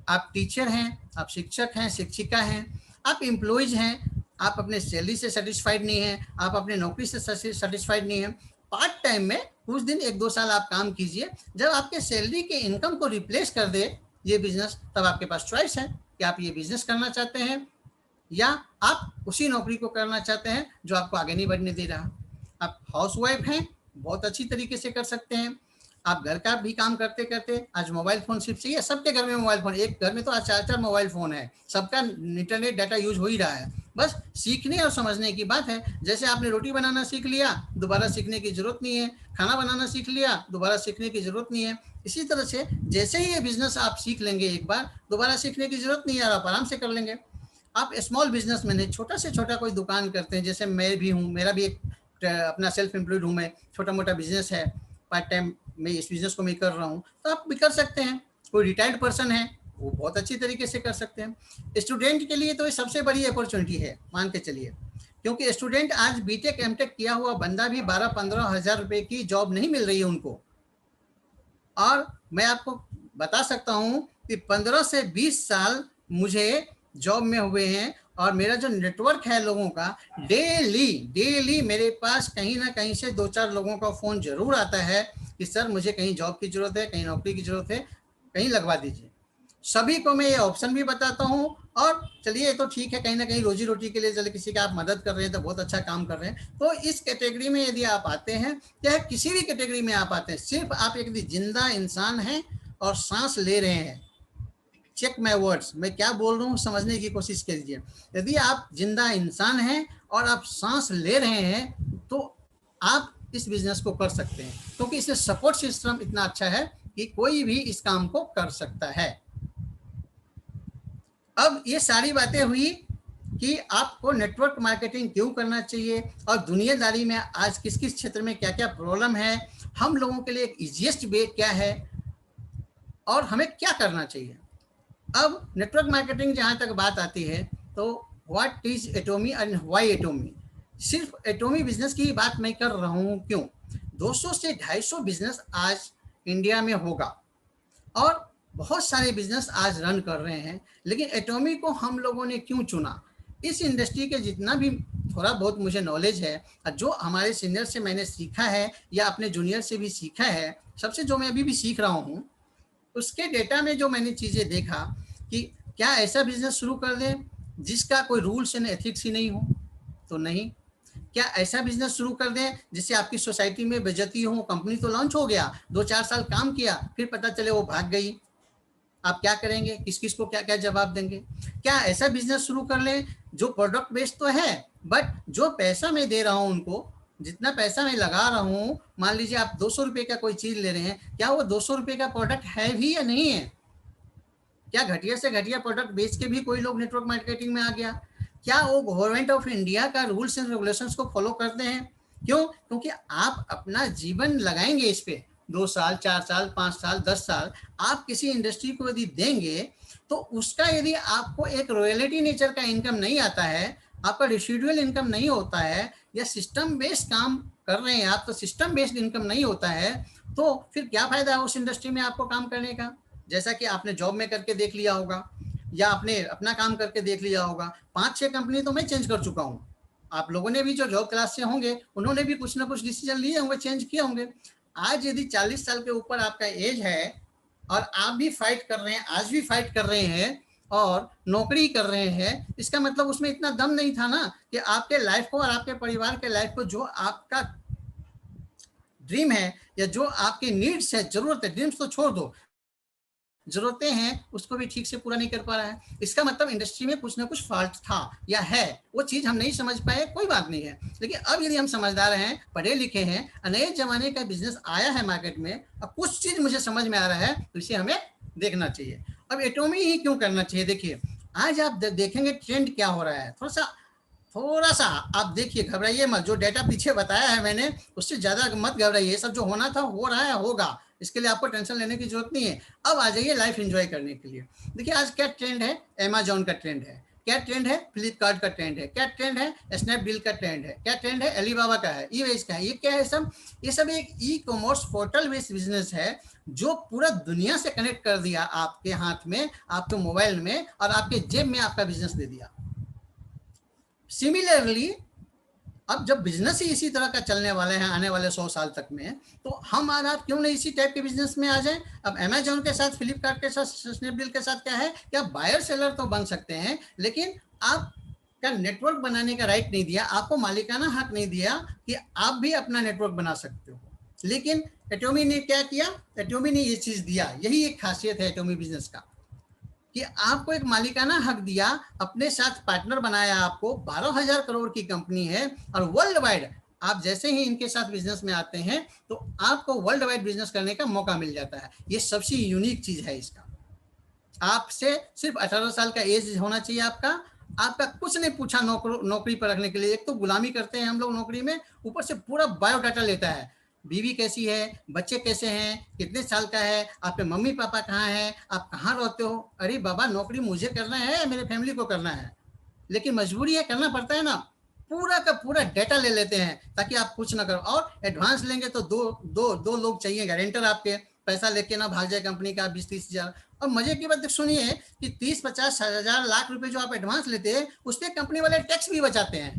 आप टीचर हैं, आप शिक्षक हैं, शिक्षिका हैं, आप एम्प्लॉयज हैं, आप अपने सैलरी से सेटिस्फाइड नहीं हैं, आप अपने नौकरी से सेटिस्फाइड नहीं हैं, पार्ट टाइम में कुछ दिन 1-2 साल आप काम कीजिए। जब आपके सैलरी के इनकम को रिप्लेस कर दे ये बिजनेस, तब आपके पास चॉइस है कि आप ये बिजनेस करना चाहते हैं या आप उसी नौकरी को करना चाहते हैं जो आपको आगे नहीं बढ़ने दे रहा। आप हाउस वाइफ हैं, बहुत अच्छी तरीके से कर सकते हैं। आप घर का भी काम करते करते, आज मोबाइल फ़ोन सिर्फ चाहिए, सबके घर में मोबाइल फ़ोन, एक घर में तो आज 4-4 मोबाइल फ़ोन है, सबका इंटरनेट डाटा यूज हो ही रहा है। बस सीखने और समझने की बात है। जैसे आपने रोटी बनाना सीख लिया, दोबारा सीखने की ज़रूरत नहीं है, खाना बनाना सीख लिया, दोबारा सीखने की ज़रूरत नहीं है। इसी तरह से जैसे ही ये बिजनेस आप सीख लेंगे एक बार, दोबारा सीखने की ज़रूरत नहीं है, आप आराम से कर लेंगे। आप स्मॉल बिजनेसमैन है, छोटा से छोटा कोई दुकान करते हैं, जैसे मैं भी हूँ, मेरा भी एक अपना सेल्फ एम्प्लॉयड हूँ, मैं छोटा मोटा बिजनेस है, पार्ट टाइम में इस बिजनेस को मैं कर रहा हूँ, तो आप भी कर सकते हैं। कोई रिटायर्ड पर्सन है, वो बहुत अच्छी तरीके से कर सकते हैं। स्टूडेंट के लिए तो ये सबसे बड़ी अपॉर्चुनिटी है, मान के चलिए, क्योंकि स्टूडेंट आज बीटेक एमटेक किया हुआ बंदा भी 12-15 हज़ार रुपये की जॉब नहीं मिल रही है उनको। और मैं आपको बता सकता हूँ कि 15 से 20 साल मुझे जॉब में हुए हैं और मेरा जो नेटवर्क है लोगों का, डेली मेरे पास कहीं ना कहीं से 2-4 लोगों का फ़ोन जरूर आता है कि सर मुझे कहीं जॉब की ज़रूरत है, कहीं नौकरी की ज़रूरत है, कहीं लगवा दीजिए। सभी को मैं ये ऑप्शन भी बताता हूँ। और चलिए ये तो ठीक है, कहीं ना कहीं रोजी रोटी के लिए चलिए किसी का आप मदद कर रहे हैं तो बहुत अच्छा काम कर रहे हैं। तो इस कैटेगरी में यदि आप आते हैं, चाहे किसी भी कैटेगरी में आप आते हैं, सिर्फ आप एक जिंदा इंसान हैं और सांस ले रहे हैं। चेक माई वर्ड्स, मैं क्या बोल रहा हूँ समझने की कोशिश कीजिए। यदि आप जिंदा इंसान हैं और आप सांस ले रहे हैं तो आप इस बिजनेस को कर सकते हैं, क्योंकि इससे सपोर्ट सिस्टम इतना अच्छा है कि कोई भी इस काम को कर सकता है। अब ये सारी बातें हुई कि आपको नेटवर्क मार्केटिंग क्यों करना चाहिए और दुनियादारी में आज किस किस क्षेत्र में क्या क्या प्रॉब्लम है, हम लोगों के लिए एक इजीएस्ट वे क्या है और हमें क्या करना चाहिए। अब नेटवर्क मार्केटिंग जहाँ तक बात आती है तो what is Atomy and why Atomy. सिर्फ एटोमी बिजनेस की बात मैं कर रहा हूँ, क्यों? 200 से 250 बिजनेस आज इंडिया में होगा और बहुत सारे बिजनेस आज रन कर रहे हैं। लेकिन एटॉमी को हम लोगों ने क्यों चुना? इस इंडस्ट्री के जितना भी थोड़ा बहुत मुझे नॉलेज है, जो हमारे सीनियर से मैंने सीखा है या अपने जूनियर से भी सीखा है, सबसे जो मैं अभी भी सीख रहा हूँ, उसके डेटा में जो मैंने चीज़ें देखा कि क्या ऐसा बिजनेस शुरू कर दें जिसका कोई रूल्स एंड एथिक्स ही नहीं हो? तो नहीं। क्या ऐसा बिजनेस शुरू कर दें जिससे आपकी सोसाइटी में बेइज्जती हो? कंपनी तो लॉन्च हो गया, 2-4 साल काम किया, फिर पता चले वो भाग गई, आप क्या करेंगे? किस किस को क्या क्या जवाब देंगे? क्या ऐसा बिजनेस शुरू कर लें जो प्रोडक्ट बेस्ड तो है, बट जो पैसा मैं दे रहा हूँ उनको, जितना पैसा मैं लगा रहा हूँ, मान लीजिए आप 200 रुपये का कोई चीज़ ले रहे हैं, क्या वो 200 रुपये का प्रोडक्ट है भी या नहीं है? क्या घटिया से घटिया प्रोडक्ट बेच के भी कोई लोग नेटवर्क मार्केटिंग में आ गया? क्या वो गवर्नमेंट ऑफ इंडिया का रूल्स एंड रेगुलेशंस को फॉलो करते हैं? क्यों? क्योंकि आप अपना जीवन लगाएंगे इस पे, 2 साल, 4 साल, 5 साल, 10 साल, आप किसी इंडस्ट्री को यदि देंगे तो उसका यदि आपको एक रॉयल्टी नेचर का इनकम नहीं आता है, आपका रेसिडुअल इनकम नहीं होता है, या सिस्टम बेस्ड काम कर रहे हैं आप तो सिस्टम बेस्ड इनकम नहीं होता है, तो फिर क्या फायदा है उस इंडस्ट्री में आपको काम करने का? जैसा कि आपने जॉब में करके देख लिया होगा या आपने अपना काम करके देख लिया होगा, 5-6 कंपनी तो मैं चेंज कर चुका हूँ। आप लोगों ने भी जो जॉब क्लास से होंगे उन्होंने भी कुछ ना कुछ डिसीजन लिए होंगे, चेंज किए होंगे। आज यदि 40 साल के ऊपर आपका एज है और आप भी फाइट कर रहे हैं, आज भी फाइट कर रहे हैं और नौकरी कर रहे हैं, इसका मतलब उसमें इतना दम नहीं था ना कि आपके लाइफ को और आपके परिवार के लाइफ को, जो आपका ड्रीम है या जो आपके नीड्स है, जरूरत है, ड्रीम्स तो छोड़ दो, जरूरतें हैं, उसको भी ठीक से पूरा नहीं कर पा रहा है। इसका मतलब इंडस्ट्री में कुछ ना कुछ फॉल्ट था या है, वो चीज हम नहीं समझ पाए, कोई बात नहीं है। लेकिन अब यदि हम समझदार हैं, पढ़े लिखे हैं, नए जमाने का बिजनेस आया है मार्केट में, अब कुछ चीज मुझे समझ में आ रहा है, तो इसे हमें देखना चाहिए। अब एटॉमी ही क्यों करना चाहिए? देखिए, आज आप देखेंगे ट्रेंड क्या हो रहा है, थोड़ा सा आप देखिए, घबराइए मत। जो डेटा पीछे बताया है मैंने, उससे ज्यादा मत घबराइए। सब जो होना था हो रहा है, होगा, इसके लिए आपको टेंशन लेने की जरूरत नहीं है। अब आ जाइए लाइफ एंजॉय करने के लिए। देखिए आज क्या ट्रेंड है? अमेजॉन का ट्रेंड है, क्या ट्रेंड है? फ्लिपकार्ट का ट्रेंड है, क्या ट्रेंड है? स्नैपडील का ट्रेंड है, क्या ट्रेंड है? अलीबाबा का है, ई वेज का है। ये क्या है सब? ये सब एक e commerce portal based business है जो पूरा दुनिया से कनेक्ट कर दिया आपके हाथ में, आपके मोबाइल में, और आपके जेब में आपका बिजनेस दे दिया। सिमिलरली अब जब बिजनेस ही इसी तरह का चलने वाले हैं आने वाले 100 साल तक में, तो हम और आप क्यों नहीं इसी टाइप के बिजनेस में आ जाएं? अब अमेजोन के साथ, फ्लिपकार्ट के साथ, स्नैपडील के साथ क्या है कि आप बायर सेलर तो बन सकते हैं, लेकिन आप का नेटवर्क बनाने का राइट नहीं दिया, आपको मालिकाना हक नहीं दिया कि आप भी अपना नेटवर्क बना सकते हो। लेकिन एटॉमी ने क्या किया? एटॉमी ने ये चीज दिया, यही एक खासियत है एटॉमी बिजनेस का, कि आपको एक मालिकाना हक दिया, अपने साथ पार्टनर बनाया, आपको 12,000 करोड़ की कंपनी है, और वर्ल्ड वाइड आप जैसे ही इनके साथ बिजनेस में आते हैं तो आपको वर्ल्ड वाइड बिजनेस करने का मौका मिल जाता है। ये सबसे यूनिक चीज है इसका। आपसे सिर्फ 18 साल का एज होना चाहिए आपका। आपका कुछ नहीं पूछा नौकरी पर रखने के लिए। एक तो गुलामी करते हैं हम लोग नौकरी में, ऊपर से पूरा बायोडाटा लेता है, बीवी कैसी है, बच्चे कैसे हैं, कितने साल का है, आपके मम्मी पापा कहाँ हैं, आप कहाँ रहते हो। अरे बाबा, नौकरी मुझे करना है, मेरे फैमिली को करना है, लेकिन मजबूरी है, करना पड़ता है ना। पूरा का पूरा डेटा ले लेते हैं ताकि आप कुछ ना करो, और एडवांस लेंगे तो दो लोग चाहिए गारंटर आपके, पैसा लेके ना भाग जाए कंपनी का 20-30 हजार। और मजे की बात सुनिए कि 30-50 हजार लाख रुपए जो आप एडवांस लेते हैं, उससे कंपनी वाले टैक्स भी बचाते हैं।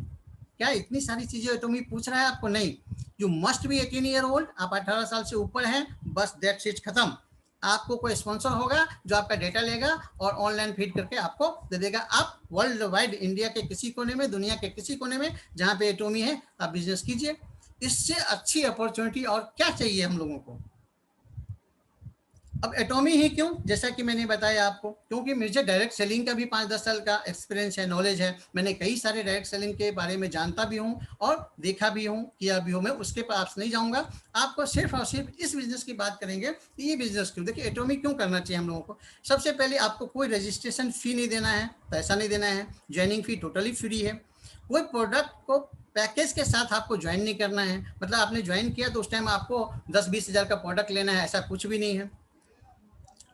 क्या इतनी सारी चीजें एटॉमी पूछ रहा है आपको? नहीं। You must be 18 year old, आप 18 साल से ऊपर हैं, बस दैट्स इट, खत्म। आपको कोई स्पॉन्सर होगा जो आपका डेटा लेगा और ऑनलाइन फीड करके आपको दे देगा। आप वर्ल्ड वाइड, इंडिया के किसी कोने में, दुनिया के किसी कोने में जहां पे एटॉमी है, आप बिजनेस कीजिए। इससे अच्छी अपॉर्चुनिटी और क्या चाहिए हम लोगों को? अब एटॉमी ही क्यों? जैसा कि मैंने बताया आपको, क्योंकि मुझे डायरेक्ट सेलिंग का भी 5-10 साल का एक्सपीरियंस है, नॉलेज है। मैंने कई सारे डायरेक्ट सेलिंग के बारे में जानता भी हूँ और देखा भी हूँ, किया भी हूँ। मैं उसके पास नहीं जाऊँगा, आपको सिर्फ और सिर्फ इस बिजनेस की बात करेंगे कि ये बिजनेस क्यों। देखिए एटॉमी क्यों करना चाहिए हम लोगों को। सबसे पहले आपको कोई रजिस्ट्रेशन फी नहीं देना है, पैसा नहीं देना है, ज्वाइनिंग फी टोटली फ्री है। कोई प्रोडक्ट को पैकेज के साथ आपको ज्वाइन नहीं करना है, मतलब आपने ज्वाइन किया तो उस टाइम आपको 10-20 हज़ार का प्रोडक्ट लेना है, ऐसा कुछ भी नहीं है।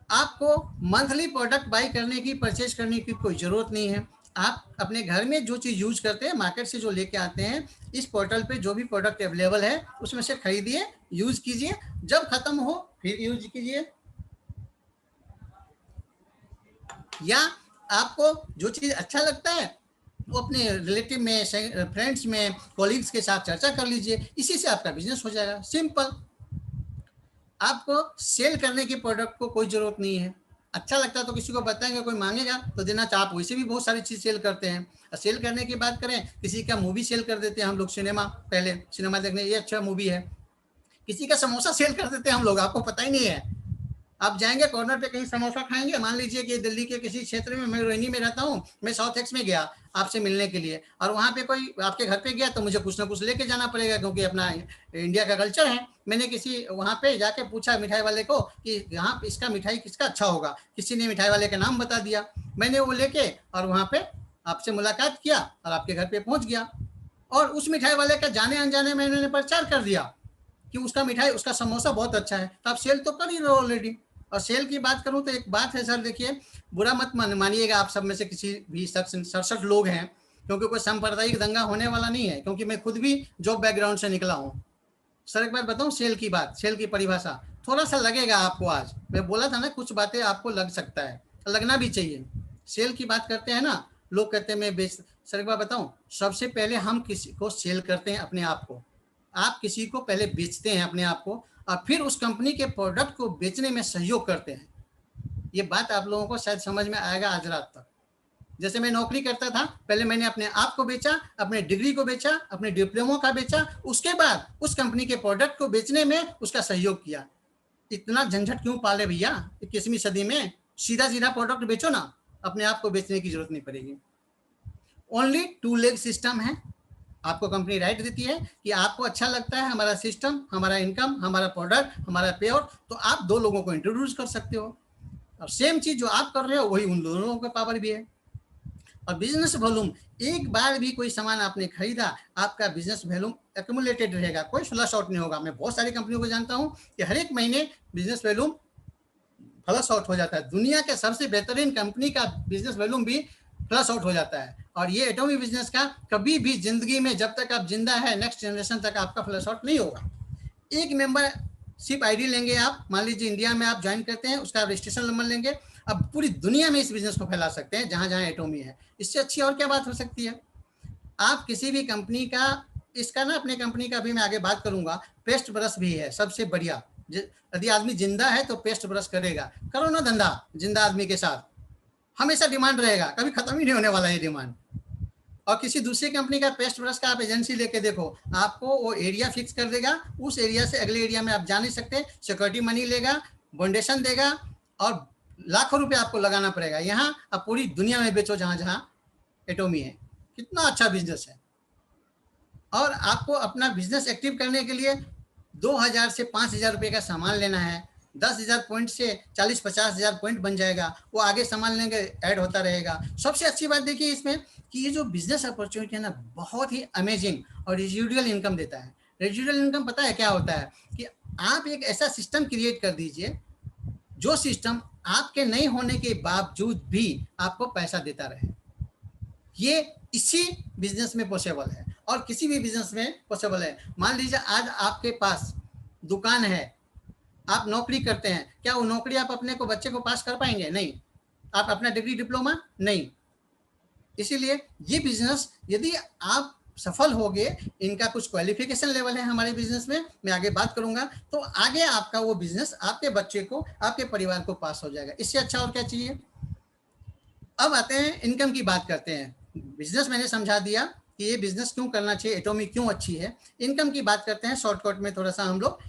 आपको मंथली प्रोडक्ट बाई करने की, परचेज करने की कोई ज़रूरत नहीं है। आप अपने घर में जो चीज़ यूज करते हैं, मार्केट से जो लेके आते हैं, इस पोर्टल पे जो भी प्रोडक्ट अवेलेबल है उसमें से खरीदिए, यूज कीजिए, जब खत्म हो फिर यूज कीजिए। या आपको जो चीज़ अच्छा लगता है वो अपने रिलेटिव में, फ्रेंड्स में, कॉलीग्स के साथ चर्चा कर लीजिए, इसी से आपका बिजनेस हो जाएगा। सिंपल। आपको सेल करने की प्रोडक्ट को कोई जरूरत नहीं है। अच्छा लगता है तो किसी को बताएंगे, कोई मांगेगा तो देना। चाहे आप वैसे भी बहुत सारी चीज सेल करते हैं। और सेल करने की बात करें, किसी का मूवी सेल कर देते हैं हम लोग, सिनेमा, पहले सिनेमा देखने, ये अच्छा मूवी है। किसी का समोसा सेल कर देते हैं हम लोग, आपको पता ही नहीं है। आप जाएंगे कॉर्नर पे कहीं समोसा खाएंगे, मान लीजिए कि दिल्ली के किसी क्षेत्र में, मैं रोहिणी में रहता हूँ, मैं साउथ एक्स में गया आपसे मिलने के लिए, और वहाँ पे कोई आपके घर पे गया तो मुझे कुछ ना कुछ लेके जाना पड़ेगा, क्योंकि अपना इंडिया का कल्चर है। मैंने किसी वहाँ पे जाके पूछा मिठाई वाले को कि यहाँ इसका मिठाई किसका अच्छा होगा, किसी ने मिठाई वाले का नाम बता दिया, मैंने वो लेके और वहाँ पे आपसे मुलाकात किया और आपके घर पे पहुँच गया। और उस मिठाई वाले का जाने अनजाने में मैंने प्रचार कर दिया कि उसका मिठाई, उसका समोसा बहुत अच्छा है, तो आप सेल तो कर ही रहे हो ऑलरेडी। और सेल की बात करूं तो एक बात है सर, देखिए, बुरा मत मानिएगा, आप सब में से किसी भी शख्स 67 लोग हैं, क्योंकि कोई सांप्रदायिक दंगा होने वाला नहीं है, क्योंकि मैं खुद भी जॉब बैकग्राउंड से निकला हूं। सर एक बात बताऊं, सेल की बात, सेल की परिभाषा थोड़ा सा लगेगा आपको। आज मैं बोला था ना, कुछ बातें आपको लग सकता है, लगना भी चाहिए। सेल की बात करते हैं ना, लोग कहते हैं मैं बेच, सर एक बात बताऊं, सबसे पहले हम किसी को सेल करते हैं अपने आप को। आप किसी को पहले बेचते हैं अपने आप को, और फिर उस कंपनी के प्रोडक्ट को बेचने में सहयोग करते हैं। ये बात आप लोगों को शायद समझ में आएगा आज रात तक। जैसे मैं नौकरी करता था, पहले मैंने अपने आप को बेचा, अपने डिग्री को बेचा, अपने डिप्लोमो का बेचा, उसके बाद उस कंपनी के प्रोडक्ट को बेचने में उसका सहयोग किया। इतना झंझट क्यों पाले भैया 21वीं सदी में? सीधा सीधा प्रोडक्ट बेचो ना, अपने आप को बेचने की जरूरत नहीं पड़ेगी। ओनली 2 लेग सिस्टम है। आपको कंपनी राइट देती है कि आपको अच्छा लगता है हमारा सिस्टम, हमारा इनकम, हमारा प्रोडक्ट, हमारा पे आउट, तो आप 2 लोगों को इंट्रोड्यूस कर सकते हो। और सेम चीज जो आप कर रहे हो वही उन दोनों का पावर भी है। और बिजनेस वॉल्यूम, एक बार भी कोई सामान आपने खरीदा, आपका बिजनेस वॉल्यूम एक्यूमुलेटेड रहेगा, कोई फ्लश आउट नहीं होगा। मैं बहुत सारी कंपनियों को जानता हूं कि हर एक महीने बिजनेस वॉल्यूम फ्लश आउट हो जाता है। दुनिया के सबसे बेहतरीन कंपनी का बिजनेस वॉल्यूम भी फ्लश आउट हो जाता है। और ये एटॉमिक बिजनेस का कभी भी जिंदगी में, जब तक आप जिंदा है, नेक्स्ट जनरेशन तक आपका फ्लश आउट नहीं होगा। एक मेंबरशिप आईडी लेंगे आप, मान लीजिए इंडिया में आप ज्वाइन करते हैं, उसका रजिस्ट्रेशन नंबर लेंगे, अब पूरी दुनिया में इस बिजनेस को फैला सकते हैं, जहां जहां एटोमी है। इससे अच्छी और क्या बात हो सकती है? आप किसी भी कंपनी का, इसका ना अपने कंपनी का भी मैं आगे बात करूंगा, पेस्ट ब्रश भी है सबसे बढ़िया। यदि आदमी जिंदा है तो पेस्ट ब्रश करेगा, करो ना धंधा जिंदा आदमी के साथ, हमेशा डिमांड रहेगा, कभी खत्म ही नहीं होने वाला ये डिमांड। और किसी दूसरी कंपनी का पेस्ट ब्रश का आप एजेंसी लेके देखो, आपको वो एरिया फिक्स कर देगा, उस एरिया से अगले एरिया में आप जा नहीं सकते, सिक्योरिटी मनी लेगा, बॉन्डेशन देगा, और लाखों रुपए आपको लगाना पड़ेगा। यहाँ आप पूरी दुनिया में बेचो जहां जहां एटोमी है। कितना अच्छा बिजनेस है। और आपको अपना बिजनेस एक्टिव करने के लिए 2000 से 5000 रुपए का सामान लेना है, 10,000 पॉइंट से 40-50,000 पॉइंट बन जाएगा, वो आगे सामान लेंगे ऐड होता रहेगा। सबसे अच्छी बात देखिए इसमें कि ये जो बिजनेस अपॉर्चुनिटी है ना, बहुत ही अमेजिंग और रेजिडुअल इनकम देता है। रेजिडुअल इनकम पता है क्या होता है? कि आप एक ऐसा सिस्टम क्रिएट कर दीजिए, जो सिस्टम आपके नहीं होने के बावजूद भी आपको पैसा देता रहे। ये इसी बिजनेस में पॉसिबल है, और किसी भी बिजनेस में पॉसिबल है। मान लीजिए आज आपके पास दुकान है, आप नौकरी करते हैं, क्या वो नौकरी आप अपने को बच्चे को पास कर पाएंगे? नहीं। आप अपना डिग्री डिप्लोमा? नहीं। इसीलिए ये बिजनेस, यदि आप सफल हो गए, इनका कुछ क्वालिफिकेशन लेवल है हमारे बिजनेस में, मैं आगे बात करूंगा, तो आगे आपका वो बिजनेस आपके बच्चे को, आपके परिवार को पास हो जाएगा। इससे अच्छा और क्या चाहिए? अब आते हैं इनकम की बात करते हैं। बिजनेस मैंने समझा दिया कि ये बिजनेस क्यों करना चाहिए, एटोमी क्यों अच्छी है। इनकम की बात करते हैं शॉर्टकट में थोड़ा सा हम लोग।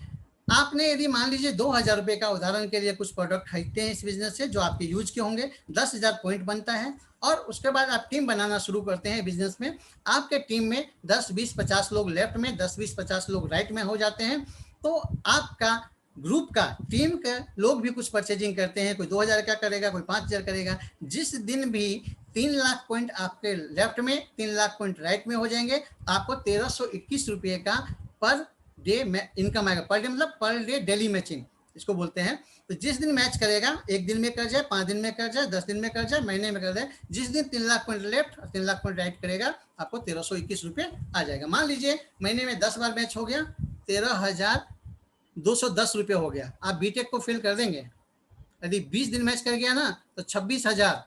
आपने यदि मान लीजिए 2000 रुपए का उदाहरण के लिए कुछ प्रोडक्ट खरीदते हैं इस बिजनेस से, जो आपके यूज के होंगे, 10,000 पॉइंट बनता है। और उसके बाद आप टीम बनाना शुरू करते हैं बिजनेस में। आपके टीम में 10, 20, 50 लोग लेफ्ट में, 10, 20, 50 लोग राइट में हो जाते हैं। तो आपका ग्रुप का, टीम के लोग भी कुछ परचेजिंग करते हैं, कोई 2000 का करेगा, कोई 5000 करेगा। जिस दिन भी 3 लाख पॉइंट आपके लेफ्ट में, 3 लाख पॉइंट राइट में हो जाएंगे, आपको 1321 रुपये का पर डे में इनकम आएगा। पर डे मतलब पर डे डेली मैचिंग, इसको बोलते हैं। तो जिस दिन मैच करेगा, 1 दिन में कर जाए, 5 दिन में कर जाए, 10 दिन में कर जाए, महीने में कर जाए, जिस दिन 3 लाख पॉइंट लेफ्ट और 3 लाख पॉइंट राइट करेगा, आपको 1321 रुपये आ जाएगा। मान लीजिए महीने में 10 बार मैच हो गया, 13,210 रुपये हो गया। आप बीटेक को फिल कर देंगे। यदि 20 दिन मैच कर गया ना, तो 26,000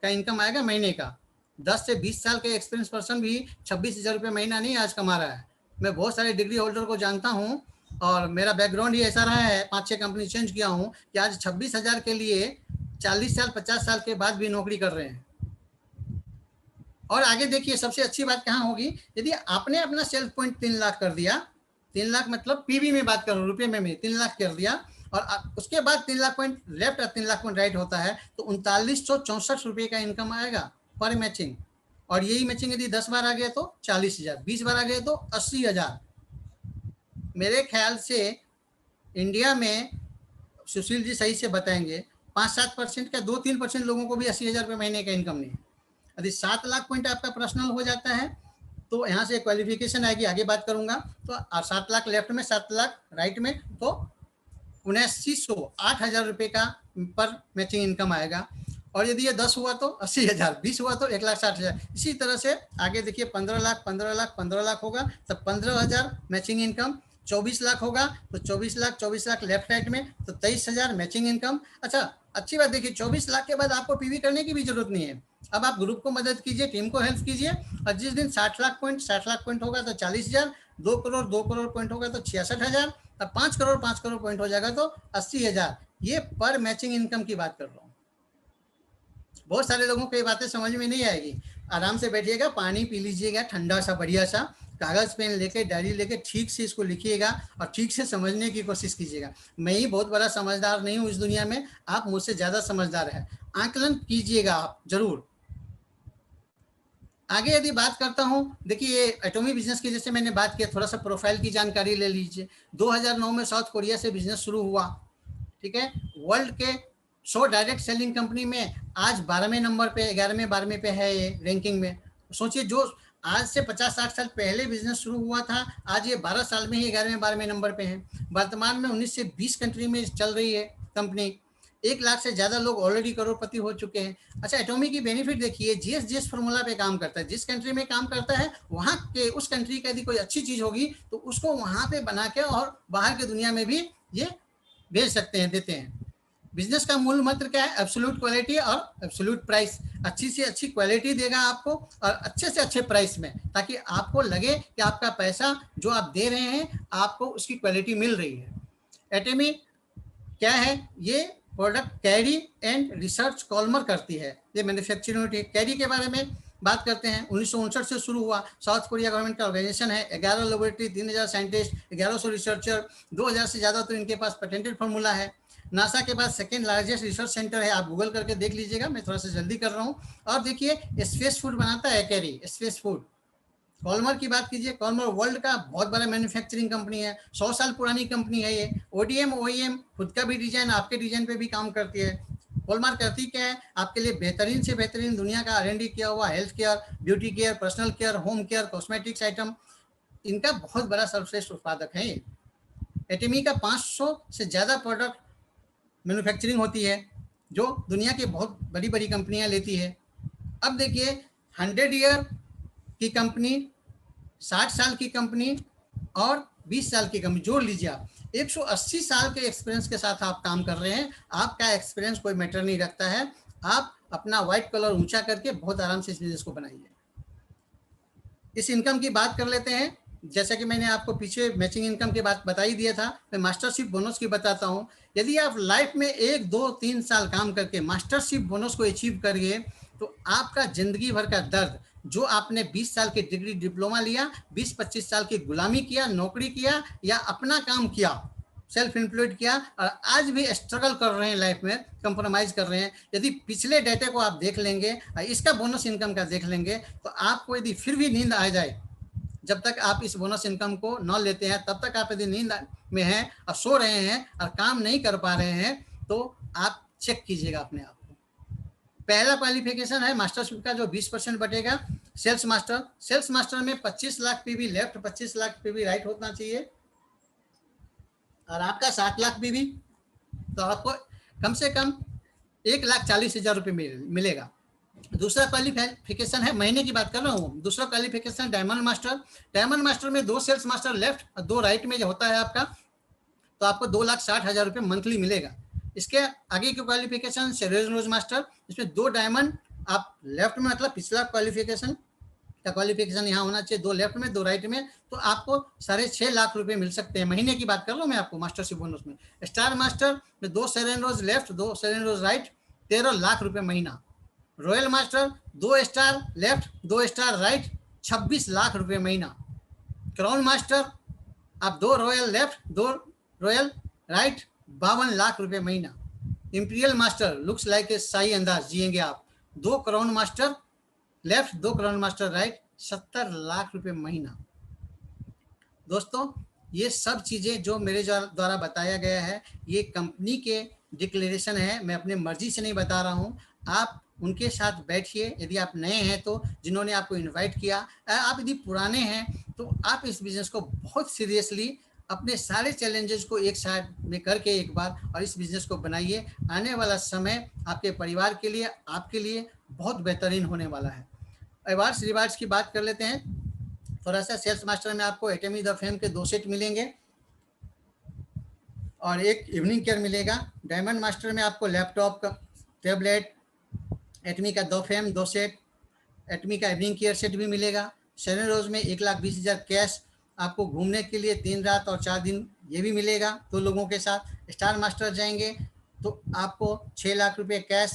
का इनकम आएगा महीने का। 10 से 20 साल के एक्सपीरियंस पर्सन भी 26,000 रुपये महीना नहीं आज कमा रहा है। मैं बहुत सारे डिग्री होल्डर को जानता हूँ और मेरा बैकग्राउंड ही ऐसा रहा है, 5-6 कंपनी चेंज किया हूँ कि आज 26,000 के लिए 40 साल 50 साल के बाद भी नौकरी कर रहे हैं। और आगे देखिए सबसे अच्छी बात कहाँ होगी, यदि आपने अपना सेल्फ पॉइंट 3 लाख कर दिया, 3 लाख मतलब पीवी में बात करूँ, रुपये में 3 लाख कर दिया, और उसके बाद 3 लाख पॉइंट लेफ्ट और 3 लाख पॉइंट राइट होता है, तो 3964 रुपये का इनकम आएगा पर मैचिंग। और यही मैचिंग यदि 10 बार आ गया तो 40,000, 20 बार आ गया तो 80,000। मेरे ख्याल से इंडिया में, सुशील जी सही से बताएंगे, 5-7% का 2-3% लोगों को भी 80,000 रुपये महीने का इनकम नहीं है। यदि 7 लाख पॉइंट आपका पर्सनल हो जाता है तो यहाँ से क्वालिफिकेशन आएगी, आगे बात करूंगा। तो 7 लाख लेफ्ट में, 7 लाख राइट में, तो 8,000 रुपये का पर मैचिंग इनकम आएगा। और यदि ये 10 हुआ तो 80,000, 20 हुआ तो 1,60,000। इसी तरह से आगे देखिए 15 लाख 15 लाख 15 लाख होगा तब 15,000 मैचिंग इनकम। 24 लाख होगा तो 24 लाख लेफ्ट राइट में तो 23,000 मैचिंग इनकम। अच्छा, अच्छी बात देखिए, 24 लाख के बाद आपको पीवी करने की भी जरूरत नहीं है। अब आप ग्रुप को मदद कीजिए, टीम को हेल्प कीजिए, और जिस दिन 60 लाख पॉइंट होगा तो 40,000, 2 करोड़ पॉइंट होगा तो 66,000, और 5 करोड़ पॉइंट हो जाएगा तो 80,000। ये पर मैचिंग इनकम की बात कर रहा हूँ। बहुत सारे लोगों को ये बातें समझ में नहीं आएगी। आराम से बैठिएगा, पानी पी लीजिएगा ठंडा सा बढ़िया सा, कागज पेन लेके, डायरी लेके ठीक से इसको लिखिएगा और ठीक से समझने की कोशिश कीजिएगा। मैं ही बहुत बड़ा समझदार नहीं हूँ इस दुनिया में, आप मुझसे ज्यादा समझदार है। आकलन कीजिएगा आप जरूर। आगे यदि बात करता हूं, देखिए ये एटॉमी बिजनेस की जैसे मैंने बात किया, थोड़ा सा प्रोफाइल की जानकारी ले लीजिए। 2009 में साउथ कोरिया से बिजनेस शुरू हुआ, ठीक है। वर्ल्ड के 100 डायरेक्ट सेलिंग कंपनी में आज 12वें नंबर पे, 11वें 12वें पे है ये रैंकिंग में। सोचिए, जो आज से 50-60 साल पहले बिजनेस शुरू हुआ था, आज ये 12 साल में ही 11वें 12वें नंबर पे है। वर्तमान में 19 से 20 कंट्री में चल रही है कंपनी। 1 लाख से ज्यादा लोग ऑलरेडी करोड़पति हो चुके हैं। अच्छा, एटॉमी की बेनिफिट देखिए, जीएस फॉर्मूला पे काम करता है। जिस कंट्री में काम करता है वहाँ के, उस कंट्री का यदि कोई अच्छी चीज होगी तो उसको वहाँ पे बना के और बाहर की दुनिया में भी ये भेज सकते हैं, देते हैं। बिजनेस का मूल मंत्र क्या है? एब्सोल्यूट क्वालिटी और एब्सोल्यूट प्राइस। अच्छी से अच्छी क्वालिटी देगा आपको और अच्छे से अच्छे प्राइस में, ताकि आपको लगे कि आपका पैसा जो आप दे रहे हैं आपको उसकी क्वालिटी मिल रही है। एटॉमी क्या है? ये product carry and research columnar करती है, ये मैन्युफैक्चरिंग। कैरी के बारे में बात करते हैं, 1959 से शुरू हुआ, साउथ कोरिया गवर्नमेंट का ऑर्गेनाइजेशन है। 11 लेबोरेटरी, 3,000 साइंटिस्ट, 1,100 रिसर्चर, 2,000 से ज़्यादा तो इनके पास पेटेंटेड फार्मूला है। नासा के बाद सेकेंड लार्जेस्ट रिसर्च सेंटर है, आप गूगल करके देख लीजिएगा, मैं थोड़ा सा जल्दी कर रहा हूँ। और देखिए स्पेस फूड बनाता है कैरी, स्पेस फूड। कॉलमर की बात कीजिए, कॉलमर वर्ल्ड का बहुत बड़ा मैन्युफैक्चरिंग कंपनी है, 100 साल पुरानी कंपनी है ये। ओडीएम ओईएम खुद का भी डिजाइन, आपके डिजाइन पे भी काम करती है। कॉलमर करती क्या है? आपके लिए बेहतरीन से बेहतरीन दुनिया का R&D किया हुआ health care, beauty care, personal care, home care, cosmetics item, इनका बहुत बड़ा सर्वश्रेष्ठ उत्पादक है ये। एटॉमी का 500 से ज्यादा प्रोडक्ट मैन्युफैक्चरिंग होती है, जो दुनिया की बहुत बड़ी बड़ी कंपनियां लेती है। अब देखिए 100 ईयर की कंपनी, 60 साल की कंपनी और 20 साल की कंपनी जोड़ लीजिए आप, 180 साल के एक्सपीरियंस के साथ आप काम कर रहे हैं। आपका एक्सपीरियंस कोई मैटर नहीं रखता है। आप अपना व्हाइट कलर ऊंचा करके बहुत आराम से इस बिजनेस को बनाइए। इस इनकम की बात कर लेते हैं। जैसा कि मैंने आपको पीछे मैचिंग इनकम की बात बता ही दिया था, मैं मास्टरशिप बोनस की बताता हूँ। यदि आप लाइफ में 1, 2, 3 साल काम करके मास्टरशिप बोनस को अचीव करिए तो आपका जिंदगी भर का दर्द, जो आपने 20 साल की डिग्री डिप्लोमा लिया, 20-25 साल की गुलामी किया, नौकरी किया या अपना काम किया, सेल्फ एम्प्लॉयड किया, और आज भी स्ट्रगल कर रहे हैं लाइफ में, कंप्रोमाइज कर रहे हैं, यदि पिछले डेटे को आप देख लेंगे और इसका बोनस इनकम का देख लेंगे तो आपको यदि फिर भी नींद आ जाए, जब तक आप इस बोनस इनकम को न लेते हैं तब तक आप यदि नींद में हैं और सो रहे हैं और काम नहीं कर पा रहे हैं, तो आप चेक कीजिएगा अपने आप को। पहला क्वालिफिकेशन है मास्टरशिप का, जो 20% बटेगा। सेल्स मास्टर में 25 lakh PV left, 25 lakh PV right होना चाहिए, और आपका 60 लाख पीवी तो आपको कम से कम 1,40,000 रुपये मिलेगा। दूसरा क्वालिफिकेशन है, महीने की बात कर रहा हूँ, दूसरा qualification diamond master. Diamond master में 2 सेल्स मास्टर लेफ्ट और 2 राइट में जो होता है आपका, तो आपको 2,60,000 रुपये मंथली मिलेगा। इसके आगे की क्वालिफिकेशन सेल्स रोज मास्टर, इसमें 2 डायमंड आप लेफ्ट में, मतलब पिछला क्वालिफिकेशन का क्वालिफिकेशन यहाँ होना चाहिए, 2 लेफ्ट में 2 राइट में, तो आपको 6.5 लाख रुपए मिल सकते हैं। महीने की बात कर रहा हूँ मैं आपको मास्टरशिप बोनस में। स्टार मास्टर में 2 सेलेन रोज लेफ्ट 2 सेलेन रोज राइट, 13 लाख रुपए महीना। Royal master 2 star left 2 star right, 26 lakh रुपए महीना। क्राउन मास्टर आप 2 royal left 2 royal right, 52 lakh रुपए महीना। Imperial master looks like a शाही अंदाज जिएंगे आप, 2 crown master left 2 crown master right, 70 lakh रुपए महीना। दोस्तों, ये सब चीज़ें जो मेरे द्वारा बताया गया है, ये कंपनी के डिक्लेरेशन है, मैं अपने मर्जी से नहीं बता रहा हूँ। आप उनके साथ बैठिए, यदि आप नए हैं तो, जिन्होंने आपको इनवाइट किया, आप यदि पुराने हैं तो आप इस बिज़नेस को बहुत सीरियसली अपने सारे चैलेंजेस को एक साथ में करके एक बार और इस बिज़नेस को बनाइए। आने वाला समय आपके परिवार के लिए, आपके लिए बहुत बेहतरीन होने वाला है। अवार्ड्स रिवार्ड्स की बात कर लेते हैं थोड़ा सा। सेल्स मास्टर में आपको एटमी द फेम के 2 सेट मिलेंगे और 1 इवनिंग केयर मिलेगा। डायमंड मास्टर में आपको लैपटॉप का, टैबलेट, एटमी का 2 फेम 2 सेट, एटमी का इवनिंग केयर सेट भी मिलेगा। सेलेन रोज में 1,20,000 कैश आपको घूमने के लिए 3 रात और 4 दिन, ये भी मिलेगा 2 लोगों के साथ। स्टार मास्टर जाएंगे तो आपको 6 लाख रुपए कैश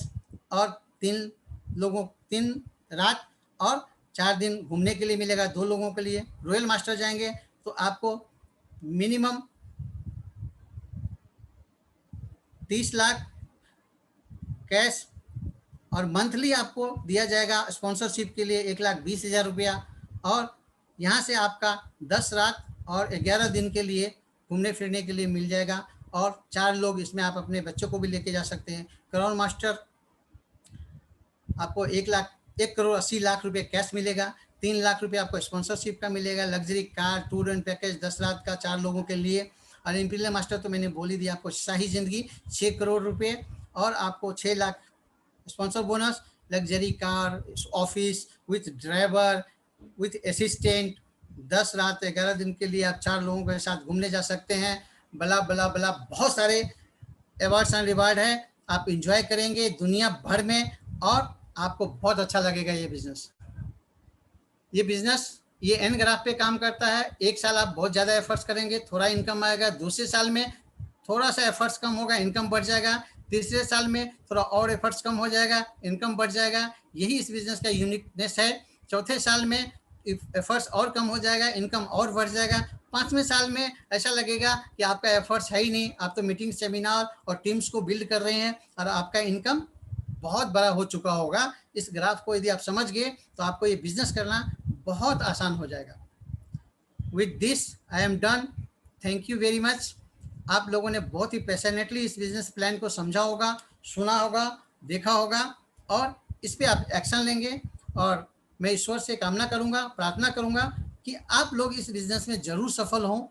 और 3 रात और 4 दिन घूमने के लिए मिलेगा 2 लोगों के लिए। रॉयल मास्टर जाएंगे तो आपको मिनिमम 30 लाख कैश और मंथली आपको दिया जाएगा स्पॉन्सरशिप के लिए 1,20,000 रुपया। और यहाँ से आपका 10 रात और 11 दिन के लिए घूमने फिरने के लिए मिल जाएगा और 4 लोग, इसमें आप अपने बच्चों को भी लेके जा सकते हैं। क्राउन मास्टर आपको 1,80,00,000 रुपये कैश मिलेगा, 3 लाख रुपये आपको स्पॉन्सरशिप का मिलेगा, luxury car tour and package 10 रात का 4 लोगों के लिए। और इंपीरियल मास्टर तो मैंने बोल ही दिया आपको, शाही जिंदगी 6 करोड़ रुपये और आपको 6 lakh sponsor bonus, luxury car, office with driver with assistant, 10 रात 11 दिन के लिए आप 4 लोगों के साथ घूमने जा सकते हैं। बला बला बला बहुत सारे अवार्ड्स एंड रिवार्ड है, आप इंजॉय करेंगे दुनिया भर में और आपको बहुत अच्छा लगेगा। ये बिजनेस ये एन ग्राफ पे काम करता है। 1 साल आप बहुत ज़्यादा एफर्ट्स करेंगे, थोड़ा इनकम आएगा, दूसरे साल में थोड़ा सा एफर्ट्स कम होगा, इनकम बढ़ जाएगा, तीसरे साल में थोड़ा और एफर्ट्स कम हो जाएगा, इनकम बढ़ जाएगा। यही इस बिजनेस का यूनिकनेस है। चौथे साल में एफर्ट्स और कम हो जाएगा, इनकम और बढ़ जाएगा। 5वें साल में ऐसा लगेगा कि आपका एफर्ट्स है ही नहीं, आप तो मीटिंग, सेमिनार और टीम्स को बिल्ड कर रहे हैं और आपका इनकम बहुत बड़ा हो चुका होगा। इस ग्राफ को यदि आप समझ गए तो आपको ये बिजनेस करना बहुत आसान हो जाएगा। With this I am done, thank you very much. आप लोगों ने बहुत ही पैशनेटली इस बिजनेस प्लान को समझा होगा, सुना होगा, देखा होगा और इस पर आप एक्शन लेंगे। और मैं ईश्वर से कामना करूंगा, प्रार्थना करूंगा कि आप लोग इस बिजनेस में जरूर सफल हों।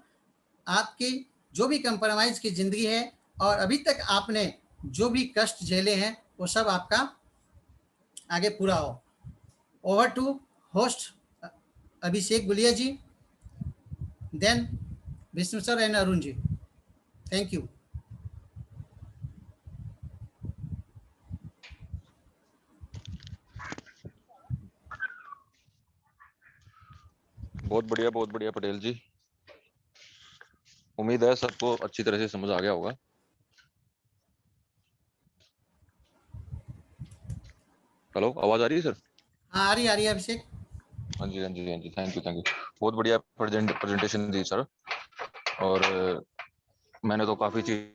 आपकी जो भी कंप्रोमाइज की जिंदगी है और अभी तक आपने जो भी कष्ट झेले हैं वो सब आपका आगे पूरा हो। Over to host Abhishek Gulia ji, then Vishnu sir and Arun ji. Thank you. बहुत बढ़िया पटेल जी। उम्मीद है सबको अच्छी तरह से समझ आ गया होगा। हेलो, आवाज आ रही है सर? हाँ, आ रही है अभिषेक। हाँ जी हाँ जी हाँ जी, थैंक यू। बहुत बढ़िया प्रेजेंटेशन दी सर। और मैंने तो काफी चीज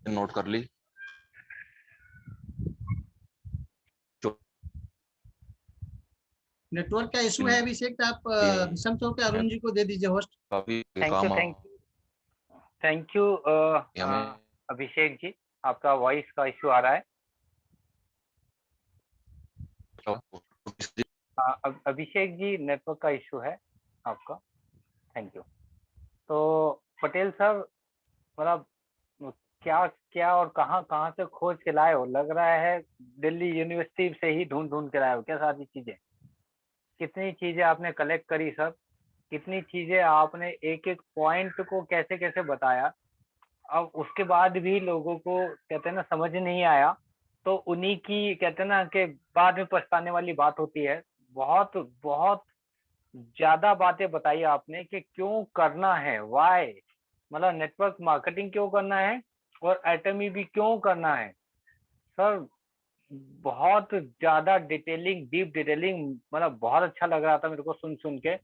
नोट कर ली। नेटवर्क का इशू है अभिषेक, तो आप विषम चौक के अरुण जी को दे दीजिए होस्ट। काफी थैंक यू काम थैंक यू हमें। अभिषेक जी, आपका वॉइस का इश्यू आ रहा है। अभिषेक जी, नेटवर्क का इश्यू है आपका। Thank you. तो पटेल सर, मतलब क्या क्या और कहाँ कहाँ से खोज के लाए हो? लग रहा है दिल्ली यूनिवर्सिटी से ही ढूंढ ढूंढ के लाए हो क्या सारी चीजें? कितनी चीजें आपने कलेक्ट करी सब? कितनी चीजें आपने एक एक पॉइंट को कैसे कैसे बताया? अब उसके बाद भी लोगों को कहते हैं ना समझ नहीं आया, तो उन्हीं की कहते हैं ना कि बाद में पछताने वाली बात होती है। बहुत बहुत ज्यादा बातें बताई आपने कि क्यों करना है, वाई, मतलब नेटवर्क मार्केटिंग क्यों करना है और एटमी भी क्यों करना है। सर बहुत ज्यादा डिटेलिंग, डीप डिटेलिंग, मतलब बहुत अच्छा लग रहा था मेरे को सुन सुन के।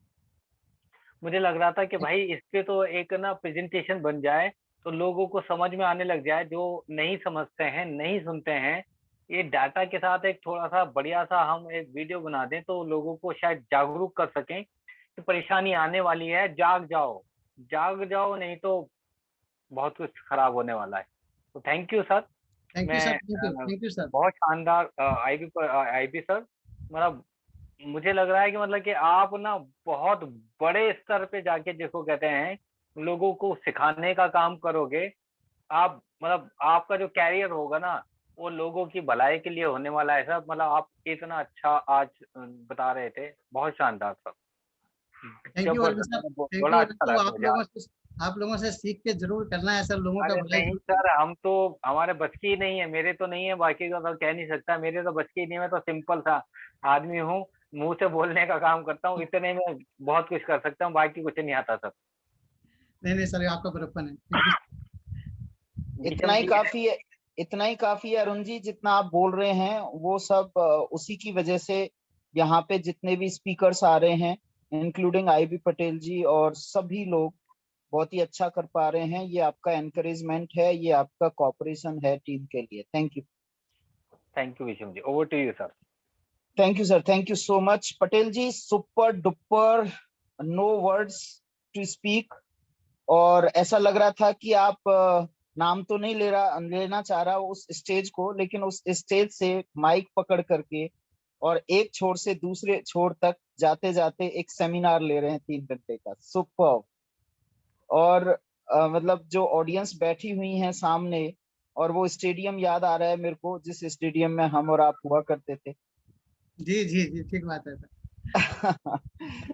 मुझे लग रहा था कि भाई इस पे तो एक ना प्रेजेंटेशन बन जाए, तो लोगों को समझ में आने लग जाए, जो नहीं समझते हैं, नहीं सुनते हैं। ये डाटा के साथ एक थोड़ा सा बढ़िया सा हम एक वीडियो बना दें तो लोगों को शायद जागरूक कर सकें कि परेशानी आने वाली है, जाग जाओ, जाग जाओ, नहीं तो बहुत कुछ खराब होने वाला है। तो thank you sir. Thank you sir, मैं थैंक यू सर। बहुत शानदार आईबी सर, मतलब मुझे लग रहा है कि मतलब कि आप ना बहुत बड़े स्तर पे जाके जिसको कहते हैं लोगों को सिखाने का काम करोगे। आप मतलब आपका जो कैरियर होगा ना वो लोगों की भलाई के लिए होने वाला है सर। मतलब आप इतना अच्छा आज बता रहे थे, बहुत शानदार सर, थैंक यू अलविदा जबरदस्त, सर, मतलब थैंक बड़ा यू। अच्छा तो लगा मुझे आज। आप लोगों से सीख के जरूर करना है सर, लोगों का अरे भलाई नहीं जरूर सर, करना हम तो हमारे बस की ही नहीं है, मेरे तो नहीं है, बाकी का तो कह नहीं सकता, मेरे तो बस की ही नहीं है। मैं तो सिंपल सा आदमी हूँ, मुंह से बोलने का काम करता हूँ, है। इतने में बहुत कुछ कर सकता हूँ, बाकी कुछ नहीं आता सर। नहीं नहीं सर, आपका बड़प्पन है, थैंक यू। इतना विशम ही जी काफी है, इतना ही काफी है अरुण जी। जितना आप बोल रहे हैं वो सब उसी की वजह से यहाँ पे जितने भी स्पीकर्स आ रहे हैं, इंक्लूडिंग आईबी पटेल जी, और सभी लोग बहुत ही अच्छा कर पा रहे हैं। ये आपका एनकरेजमेंट है, ये आपका कॉपरेशन है टीम के लिए। Thank you. Thank you Visham ji, over to you sir. Thank you sir, thank you so much Patel ji. Super duper, no words to speak. और ऐसा लग रहा था कि आप नाम तो नहीं लेना चाह रहा उस स्टेज को, लेकिन उस स्टेज से माइक पकड़ करके और एक छोर से दूसरे छोर तक जाते जाते एक सेमिनार ले रहे हैं 3 घंटे का। सुपर। और मतलब जो ऑडियंस बैठी हुई है सामने, और वो स्टेडियम याद आ रहा है मेरे को जिस स्टेडियम में हम और आप हुआ करते थे। जी जी जी, ठीक बात है sir.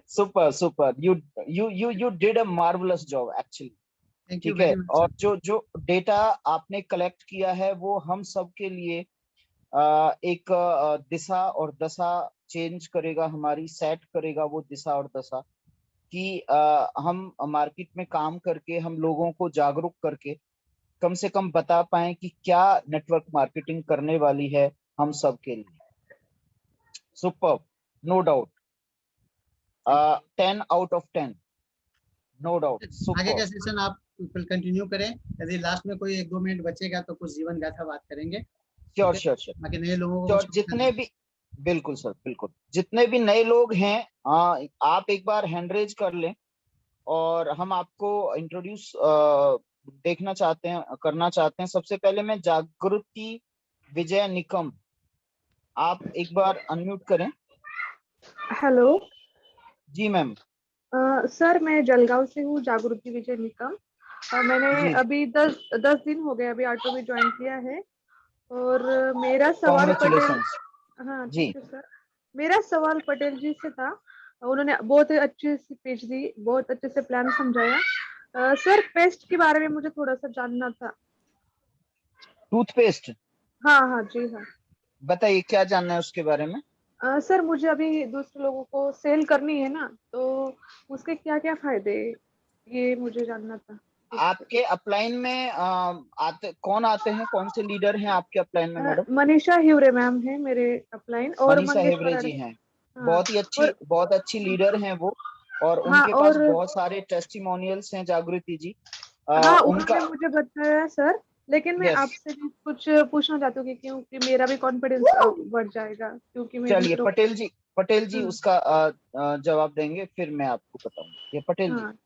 Super super, you did a marvellous job actually. Thank you ठीक है। वेरी मच और सर। जो जो डेटा आपने कलेक्ट किया है वो हम सब के लिए एक दिशा और दशा चेंज करेगा, हमारी सेट करेगा वो दिशा और दशा कि हम मार्केट में काम करके हम लोगों को जागरूक करके कम से कम बता पाए कि क्या नेटवर्क मार्केटिंग करने वाली है हम सब के लिए। Super, no doubt. 10 out of 10, no doubt. आगे सुपर। का सेशन आप कंटिन्यू करें, यदि लास्ट में कोई 1-2 मिनट बचेगा तो कुछ जीवन गाथा बात करेंगे, ठीक श्योर है? श्योर श्योर बाकी नए लोगों को श्योर। कुछ जितने भी, बिल्कुल सर बिल्कुल, जितने भी नए लोग हैं आप एक बार हैंड रेज कर लें और हम आपको इंट्रोड्यूस देखना चाहते हैं, करना चाहते हैं। सबसे पहले मैं जागृति विजय निकम, आप एक बार अनम्यूट करें। हेलो जी मैम। सर, मैं जलगांव से हूँ, जागृति विजय निकम। मैंने जी अभी 10 दिन हो गए अभी ऑटो में ज्वाइन किया है। और मेरा सवाल पटेल, कॉन्ग्रेचुलेशन। हाँ जी थैंक यू सर। मेरा सवाल पटेल जी से था, उन्होंने बहुत अच्छे से स्पीच दी, बहुत अच्छे से प्लान समझाया। सर, पेस्ट के बारे में मुझे थोड़ा सा जानना था। टूथपेस्ट, हाँ हाँ जी हाँ। बताइए क्या जानना है उसके बारे में। सर, मुझे अभी दूसरे लोगों को सेल करनी है ना, तो उसके क्या क्या फायदे, ये मुझे जानना था। आपके अपलाइन में कौन आते हैं, कौन से लीडर हैं आपके अपलाइन में मैडम। मनीषा हिवरे मैम है मेरे अपलाइन, और मनीषा हेवरे मंगेश्वर जी हैं, हाँ और बहुत अच्छी लीडर हैं वो। और हाँ उनके पास और बहुत सारे टेस्टिमोनियल्स हैं जागृति जी। हाँ, उनका, उन्होंने मुझे बताया सर। लेकिन मैं यस। आपसे भी कुछ पूछना चाहती हूँ कि क्योंकि मेरा भी कॉन्फिडेंस बढ़ जाएगा, क्योंकि मैं चलिए दूसरों पटेल जी हम्म, उसका जवाब देंगे, फिर मैं आपको बताऊंगा। ये पटेल जी। हाँ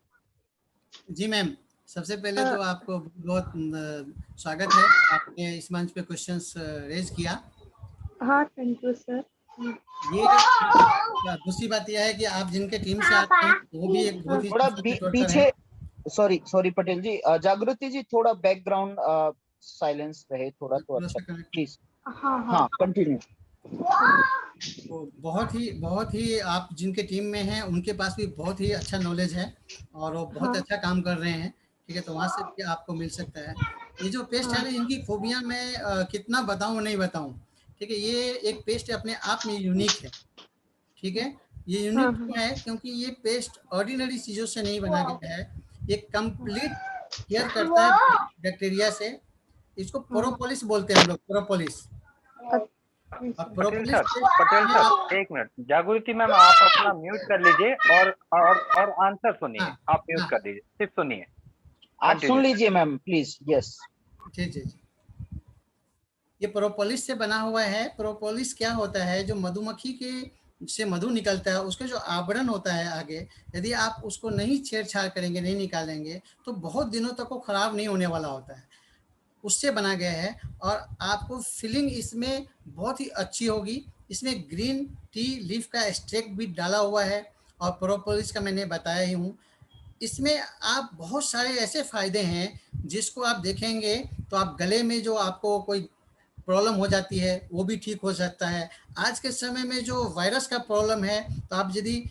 जी मैम, सबसे पहले अ, तो आपको बहुत स्वागत है, आपने इस मंच पे क्वेश्चंस रेज किया। हाँ थैंक यू सर। ये दूसरी बात यह है कि आप जिनके टीम से आते हैं वो भी एक बहुत ही थोड़ा नेटवर्कर हैं। पीछे, सॉरी सॉरी पटेल जी, जागृति जी थोड़ा बैकग्राउंड साइलेंस रहे थोड़ा तो थोड़ा अच्छा, सा कनेक्ट। प्लीज। हाँ हाँ हाँ, कंटिन्यू। तो बहुत ही आप जिनके टीम में हैं उनके पास भी बहुत ही अच्छा नॉलेज है और वो बहुत हाँ अच्छा काम कर रहे हैं, ठीक है, तो वहाँ से भी आपको मिल सकता है। ये जो पेस्ट है हाँ ना, इनकी खूबियाँ मैं कितना बताऊँ नहीं बताऊँ, ठीक है, ये एक पेस्ट अपने आप में यूनिक है, ठीक है। ये हाँ यूनिक हाँ क्यों है? क्योंकि ये पेस्ट ऑर्डिनरी चीज़ों से नहीं बना गया है, ये कंप्लीट केयर करता है बैक्टीरिया से। इसको हाँ प्रोपोलिस बोलते हैं हम लोग, प्रोपोलिस। और अच्छा। प्रोपोलिस पटेल में सर आप, एक मिनट, जागृति मैम आप अपना म्यूट कर लीजिए और आंसर सुनिए, हाँ आप म्यूट हाँ, कर दीजिए, सिर्फ सुनिए, आप सुन कंटिन्यू। लीजिए मैम प्लीज। यस। जी जी जी। ये प्रोपोलिस से बना हुआ है। प्रोपोलिस क्या होता है? जो मधुमक्खी के से मधु निकलता है, उसका जो आवरण होता है आगे, यदि आप उसको नहीं छेड़छाड़ करेंगे, नहीं निकालेंगे, तो बहुत दिनों तक वो खराब नहीं होने वाला होता है। उससे बना गया है और आपको फीलिंग इसमें बहुत ही अच्छी होगी। इसमें ग्रीन टी लीफ का एक्सट्रैक्ट भी डाला हुआ है और प्रोपोलिस का मैंने बताया ही हूँ। इसमें आप बहुत सारे ऐसे फ़ायदे हैं जिसको आप देखेंगे तो आप गले में जो आपको कोई प्रॉब्लम हो जाती है वो भी ठीक हो सकता है। आज के समय में जो वायरस का प्रॉब्लम है, तो आप यदि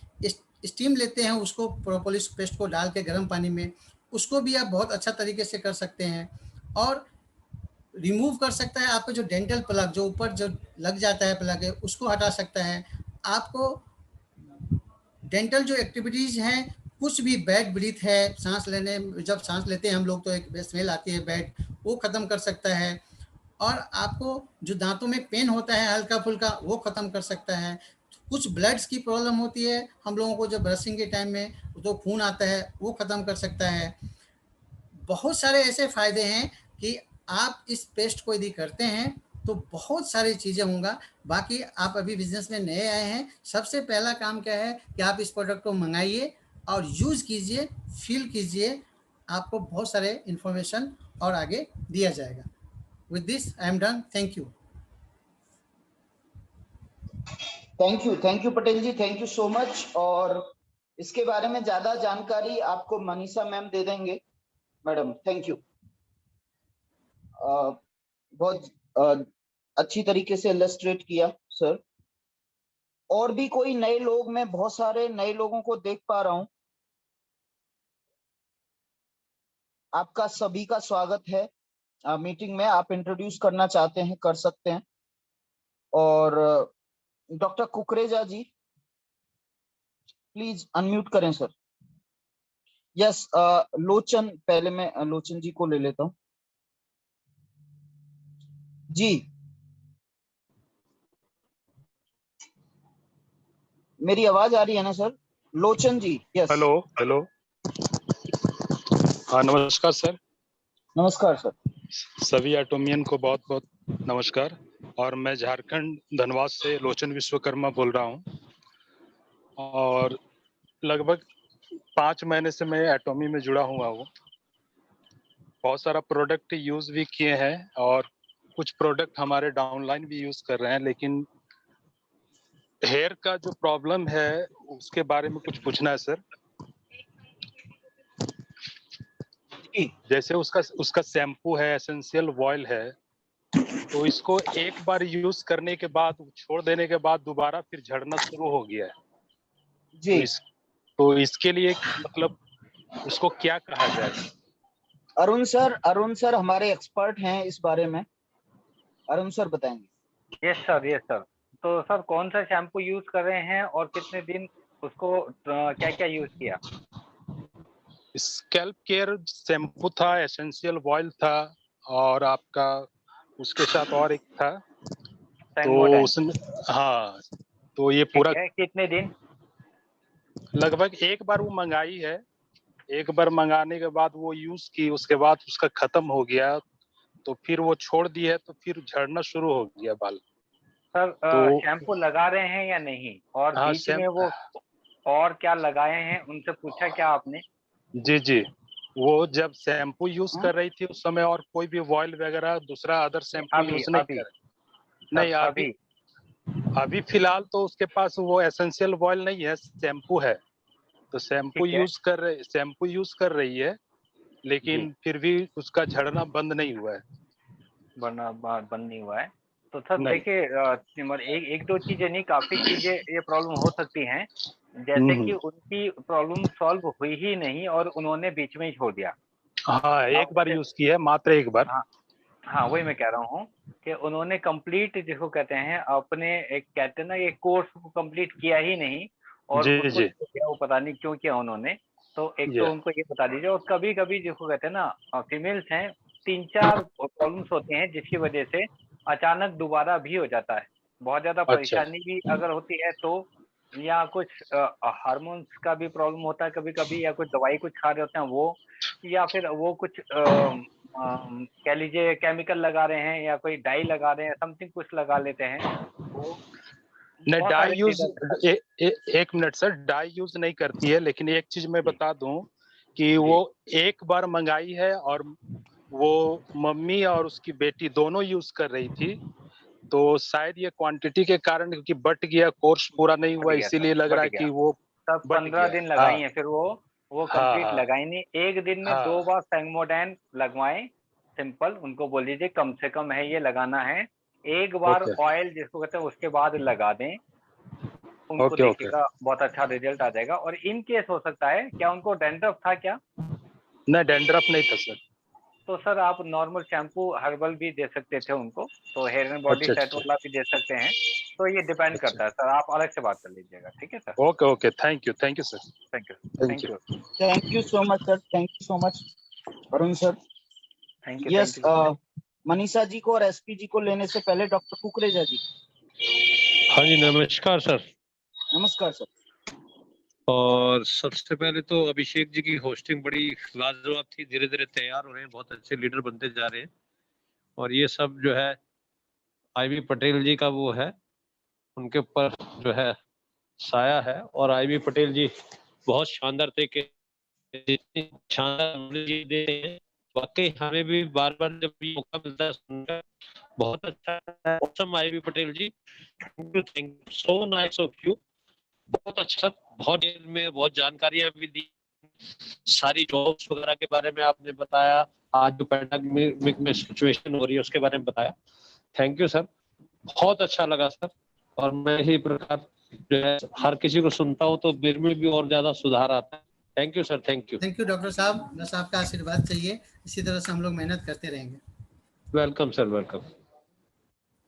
स्टीम लेते हैं उसको प्रोपोलिस पेस्ट को डाल के गर्म पानी में, उसको भी आप बहुत अच्छा तरीके से कर सकते हैं। और रिमूव कर सकता है आपको जो डेंटल प्लग जो ऊपर जो लग जाता है प्लग है, उसको हटा सकता है। आपको डेंटल जो एक्टिविटीज़ हैं, कुछ भी बैड ब्रीथ है, सांस लेने जब सांस लेते हैं हम लोग तो एक स्मेल आती है बैड, वो ख़त्म कर सकता है। और आपको जो दांतों में पेन होता है हल्का फुल्का, वो ख़त्म कर सकता है। कुछ ब्लड्स की प्रॉब्लम होती है हम लोगों को, जो ब्रशिंग के टाइम में तो खून आता है, वो ख़त्म कर सकता है। बहुत सारे ऐसे फ़ायदे हैं कि आप इस पेस्ट को यदि करते हैं तो बहुत सारी चीज़ें होंगा। बाकी आप अभी बिजनेस में नए आए हैं, सबसे पहला काम क्या है कि आप इस प्रोडक्ट को मंगाइए और यूज़ कीजिए, फील कीजिए, आपको बहुत सारे इन्फॉर्मेशन और आगे दिया जाएगा। With this I am done, thank you. Thank you Patel ji, thank you so much. और इसके बारे में ज्यादा जानकारी आपको मनीषा मैम दे देंगे। Madam thank you. बहुत अच्छी तरीके से इलस्ट्रेट किया सर। और भी कोई नए लोग, मैं बहुत सारे नए लोगों को देख पा रहा हूं। आपका सभी का स्वागत है मीटिंग में। आप इंट्रोड्यूस करना चाहते हैं कर सकते हैं। और doctor Kukreja ji please unmute करें सर। यस, लोचन, पहले मैं लोचन जी को ले लेता हूं जी। मेरी आवाज आ रही है ना सर? लोचन जी, यस। Hello hello. हाँ नमस्कार सर। नमस्कार सर। सभी एटोमियन को बहुत बहुत नमस्कार। और मैं झारखंड धनबाद से लोचन विश्वकर्मा बोल रहा हूँ। और लगभग 5 महीने से मैं एटोमी में जुड़ा हुआ हूँ। बहुत सारा प्रोडक्ट यूज भी किए हैं और कुछ प्रोडक्ट हमारे डाउनलाइन भी यूज कर रहे हैं। लेकिन हेयर का जो प्रॉब्लम है उसके बारे में कुछ पूछना है सर। जैसे उसका शैम्पू है, एसेंशियल ऑयल है, तो इसको एक बार यूज करने के बाद छोड़ देने के बाद दोबारा फिर झड़ना शुरू हो गया है। जी तो इसके लिए मतलब उसको क्या कहा जाए? अरुण सर हमारे एक्सपर्ट हैं इस बारे में। अरुण सर बताएंगे। Yes sir, yes sir. तो सर कौन सा शैम्पू यूज कर रहे हैं और कितने दिन उसको क्या क्या यूज किया? स्कैल्प केयर शैम्पू था, एसेंशियल ऑयल था, और आपका उसके साथ और एक था। तो सेंगोडेन, उसमें, हाँ, तो ये ठीक पूरा है। कितने दिन? लगभग एक बार वो मंगाई है। एक बार मंगाने के बाद वो यूज की, उसके बाद उसका खत्म हो गया, तो फिर वो छोड़ दी है, तो फिर झड़ना शुरू हो गया बाल। सर तो शैम्पू लगा रहे हैं या नहीं, और हाँ बीच में वो और क्या लगाए हैं, उनसे पूछा क्या आपने? जी जी, वो जब शैम्पू यूज हाँ? कर रही थी उस समय और कोई भी ऑयल वगैरह दूसरा अदर शैम्पू अभी यूज नहीं अभी कर। सर नहीं, अभी अभी अभी फिलहाल तो उसके पास वो एसेंशियल ऑयल नहीं है, शैम्पू है। तो ठीक है शैम्पू यूज कर रही है, जी। लेकिन फिर भी उसका झड़ना बंद नहीं हुआ है। बंद नहीं हुआ है। तो सर नहीं। देखिए एक दो चीजें नहीं, काफी चीजें ये प्रॉब्लम हो सकती हैं, जैसे कि उनकी प्रॉब्लम सॉल्व हुई ही नहीं और उन्होंने बीच में ही छोड़ दिया। हाँ, एक बार यूज की है, मात्र एक बार। हाँ हाँ, वही मैं कह रहा हूँ कि उन्होंने कंप्लीट जिसको कहते हैं अपने एक कहते हैं ना ये कोर्स को कंप्लीट किया ही नहीं, और जी उसको जी। जो किया वो पता नहीं क्यों किया उन्होंने। तो एक तो ये उनको ये बता दीजिए। और कभी कभी जिसको कहते हैं ना फीमेल्स हैं, 3-4 प्रॉब्लम्स होते हैं जिसकी वजह से अचानक दोबारा भी हो जाता है। बहुत ज्यादा अच्छा। परेशानी भी अगर होती है तो, या कुछ हार्मोन्स का भी प्रॉब्लम होता है कभी कभी, या कुछ दवाई कुछ खा रहे होते हैं वो, या फिर वो कुछ कह लीजिए केमिकल लगा रहे हैं या कोई डाई लगा रहे हैं, समथिंग कुछ लगा लेते हैं, वो नहीं, बहुत डाई सारे यूज रीजन। एक मिनट सर, डाई यूज नहीं करती है, लेकिन एक चीज मैं बता दूं कि वो एक बार मंगाई है और वो मम्मी और उसकी बेटी दोनों यूज कर रही थी। तो शायद ये क्वांटिटी के कारण, क्योंकि बट गया, कोर्स पूरा नहीं बट हुआ, गया सर, इसीलिए लग बट रहा है गया कि वो तब बट 15 गया। दिन हाँ लगाई हैं, फिर वो हाँ कंप्लीट हाँ लगाई नहीं। एक दिन में 2 हाँ। बार फैंगमोडैन लगवाएं, सिंपल। उनको बोल दीजिए कम से कम है ये लगाना है। एक बार ओके ऑयल जिसको कहते हैं उसके बाद लगा दें, उनको ओके ओके। देखिएगा बहुत अच्छा रिजल्ट आ जाएगा। और इन केस हो सकता है, क्या उनको डैंड्रफ था क्या? नहीं, डैंड्रफ नहीं था सर। तो सर आप नॉर्मल शैम्पू हर्बल भी दे सकते थे उनको, तो हेयर एंड बॉडी अच्छा सेट अच्छा वाला भी दे सकते हैं। तो ये डिपेंड अच्छा। करता है सर, आप अलग से बात कर लीजिएगा, ठीक है sir. Okay okay, thank you sir. Thank you. Thank thank you. You. Thank you so much sir, thank you so much Arun sir. Thank you. Yes, thank you. Manisha ji को और एसपी जी को लेने से पहले डॉक्टर कुकरेजा जी। हाँ जी, नमस्कार सर। नमस्कार सर। और सबसे पहले तो अभिषेक जी की होस्टिंग बड़ी लाजवाब थी, धीरे धीरे तैयार हो रहे हैं, बहुत अच्छे लीडर बनते जा रहे हैं। और ये सब जो है आईबी पटेल जी का वो है, उनके ऊपर जो है साया है। और आईबी पटेल जी बहुत शानदार तरीके शानदार knowledge जी देते हैं। वाकई हमें भी बार बार जब भी मौका मिलता है सुनकर बहुत अच्छा है। Awesome IB Patel ji, thank you so nice of you. बहुत अच्छा, बहुत देर में बहुत जानकारियां भी दी, सारी जॉब्स वगैरह के बारे में आपने बताया, आज जो पैंडेमिक में सिचुएशन हो रही है उसके बारे में बताया। थैंक यू सर, बहुत अच्छा लगा सर। और मैं इसी प्रकार जो है हर किसी को सुनता हूँ तो मेरे में भी और ज्यादा सुधार आता है। Thank you sir, thank you. Thank you doctor साहब, बस आपका आशीर्वाद चाहिए, इसी तरह से हम लोग मेहनत करते रहेंगे। Welcome sir, welcome.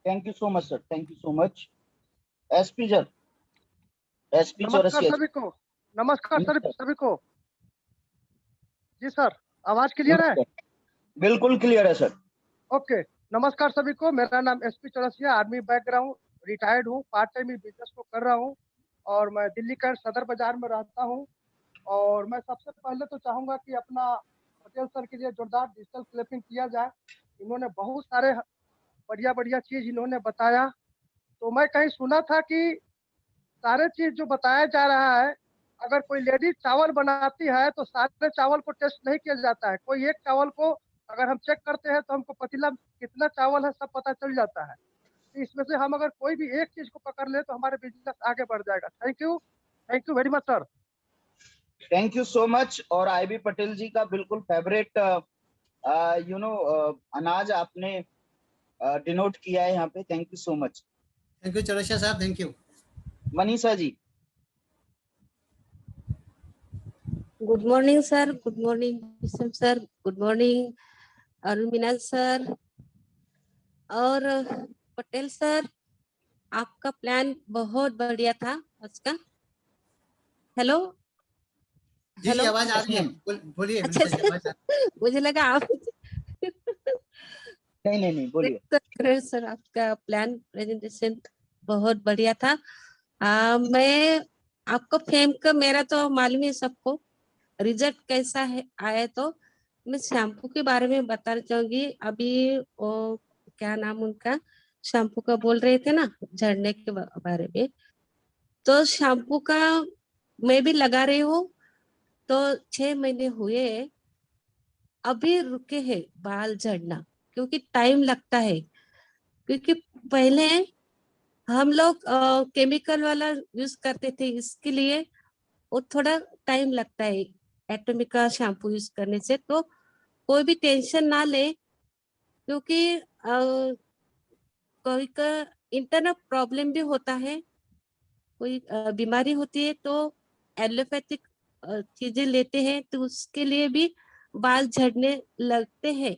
Thank you so much sir, thank you so much. SP sir, SP नमस्कार चौरसिया जी। सभी को। नमस्कार सर नमस्कार। सभी को। जी सर, आवाज क्लियर है? नमस्कार। बिल्कुल क्लियर है सर। ओके। नमस्कार सभी को। मेरा नाम SP Chaurasia, army background, retired हूँ, पार्ट टाइम बिजनेस को कर रहा हूँ और मैं दिल्ली का सदर बाजार में रहता हूँ। और मैं सबसे पहले तो चाहूंगा कि अपना पटेल सर के लिए जोरदार डिजिटल क्लैपिंग किया जाए। इन्होंने बहुत सारे बढ़िया बढ़िया चीज इन्होंने बताया। तो मैं कहीं सुना था कि सारे चीज जो बताया जा रहा है, अगर कोई लेडीज चावल बनाती है तो सारे चावल को टेस्ट नहीं किया जाता है, कोई एक चावल को अगर हम चेक करते हैं तो हमको पतीला कितना चावल है सब पता चल जाता है। तो इसमें से हम अगर कोई भी एक चीज को पकड़ ले तो हमारे बिजनेस आगे बढ़ जाएगा। Thank you very much sir. Thank you so much. और आईबी पटेल जी का बिल्कुल फेवरेट अनाज आपने डिनोट किया है यहाँ पे। Thank you so much. Thank you Chaurasia साहब, thank you. Manisha ji. Good morning sir, good morning Visham sir, good morning Arun Meena sir और पटेल सर। आपका प्लान बहुत बढ़िया था आज का। हेलो जी जी, हेलो। आवाज आ रही है, बोलिए अच्छा मनीषा जी, आवाज आ मुझे लगा आप नहीं बोलिए। सर आपका प्लान प्रेजेंटेशन बहुत बढ़िया था। मैं आपको फेम का मेरा तो मालूम है सबको, रिजल्ट कैसा है आया। तो मैं शैम्पू के बारे में बताना चाहूंगी। अभी वो क्या नाम उनका शैम्पू का बोल रहे थे ना, झड़ने के बारे में। तो शैम्पू का मैं भी लगा रही हूँ, तो 6 महीने हुए, अभी रुके हैं बाल झड़ना, क्योंकि टाइम लगता है। क्योंकि पहले हम लोग केमिकल वाला यूज करते थे, इसके लिए वो थोड़ा टाइम लगता है एटॉमिक का शैम्पू यूज करने से। तो कोई भी टेंशन ना ले, क्योंकि कोई का इंटरनल प्रॉब्लम भी होता है, कोई बीमारी होती है तो एलोपैथिक चीजें लेते हैं तो उसके लिए भी बाल झड़ने लगते हैं।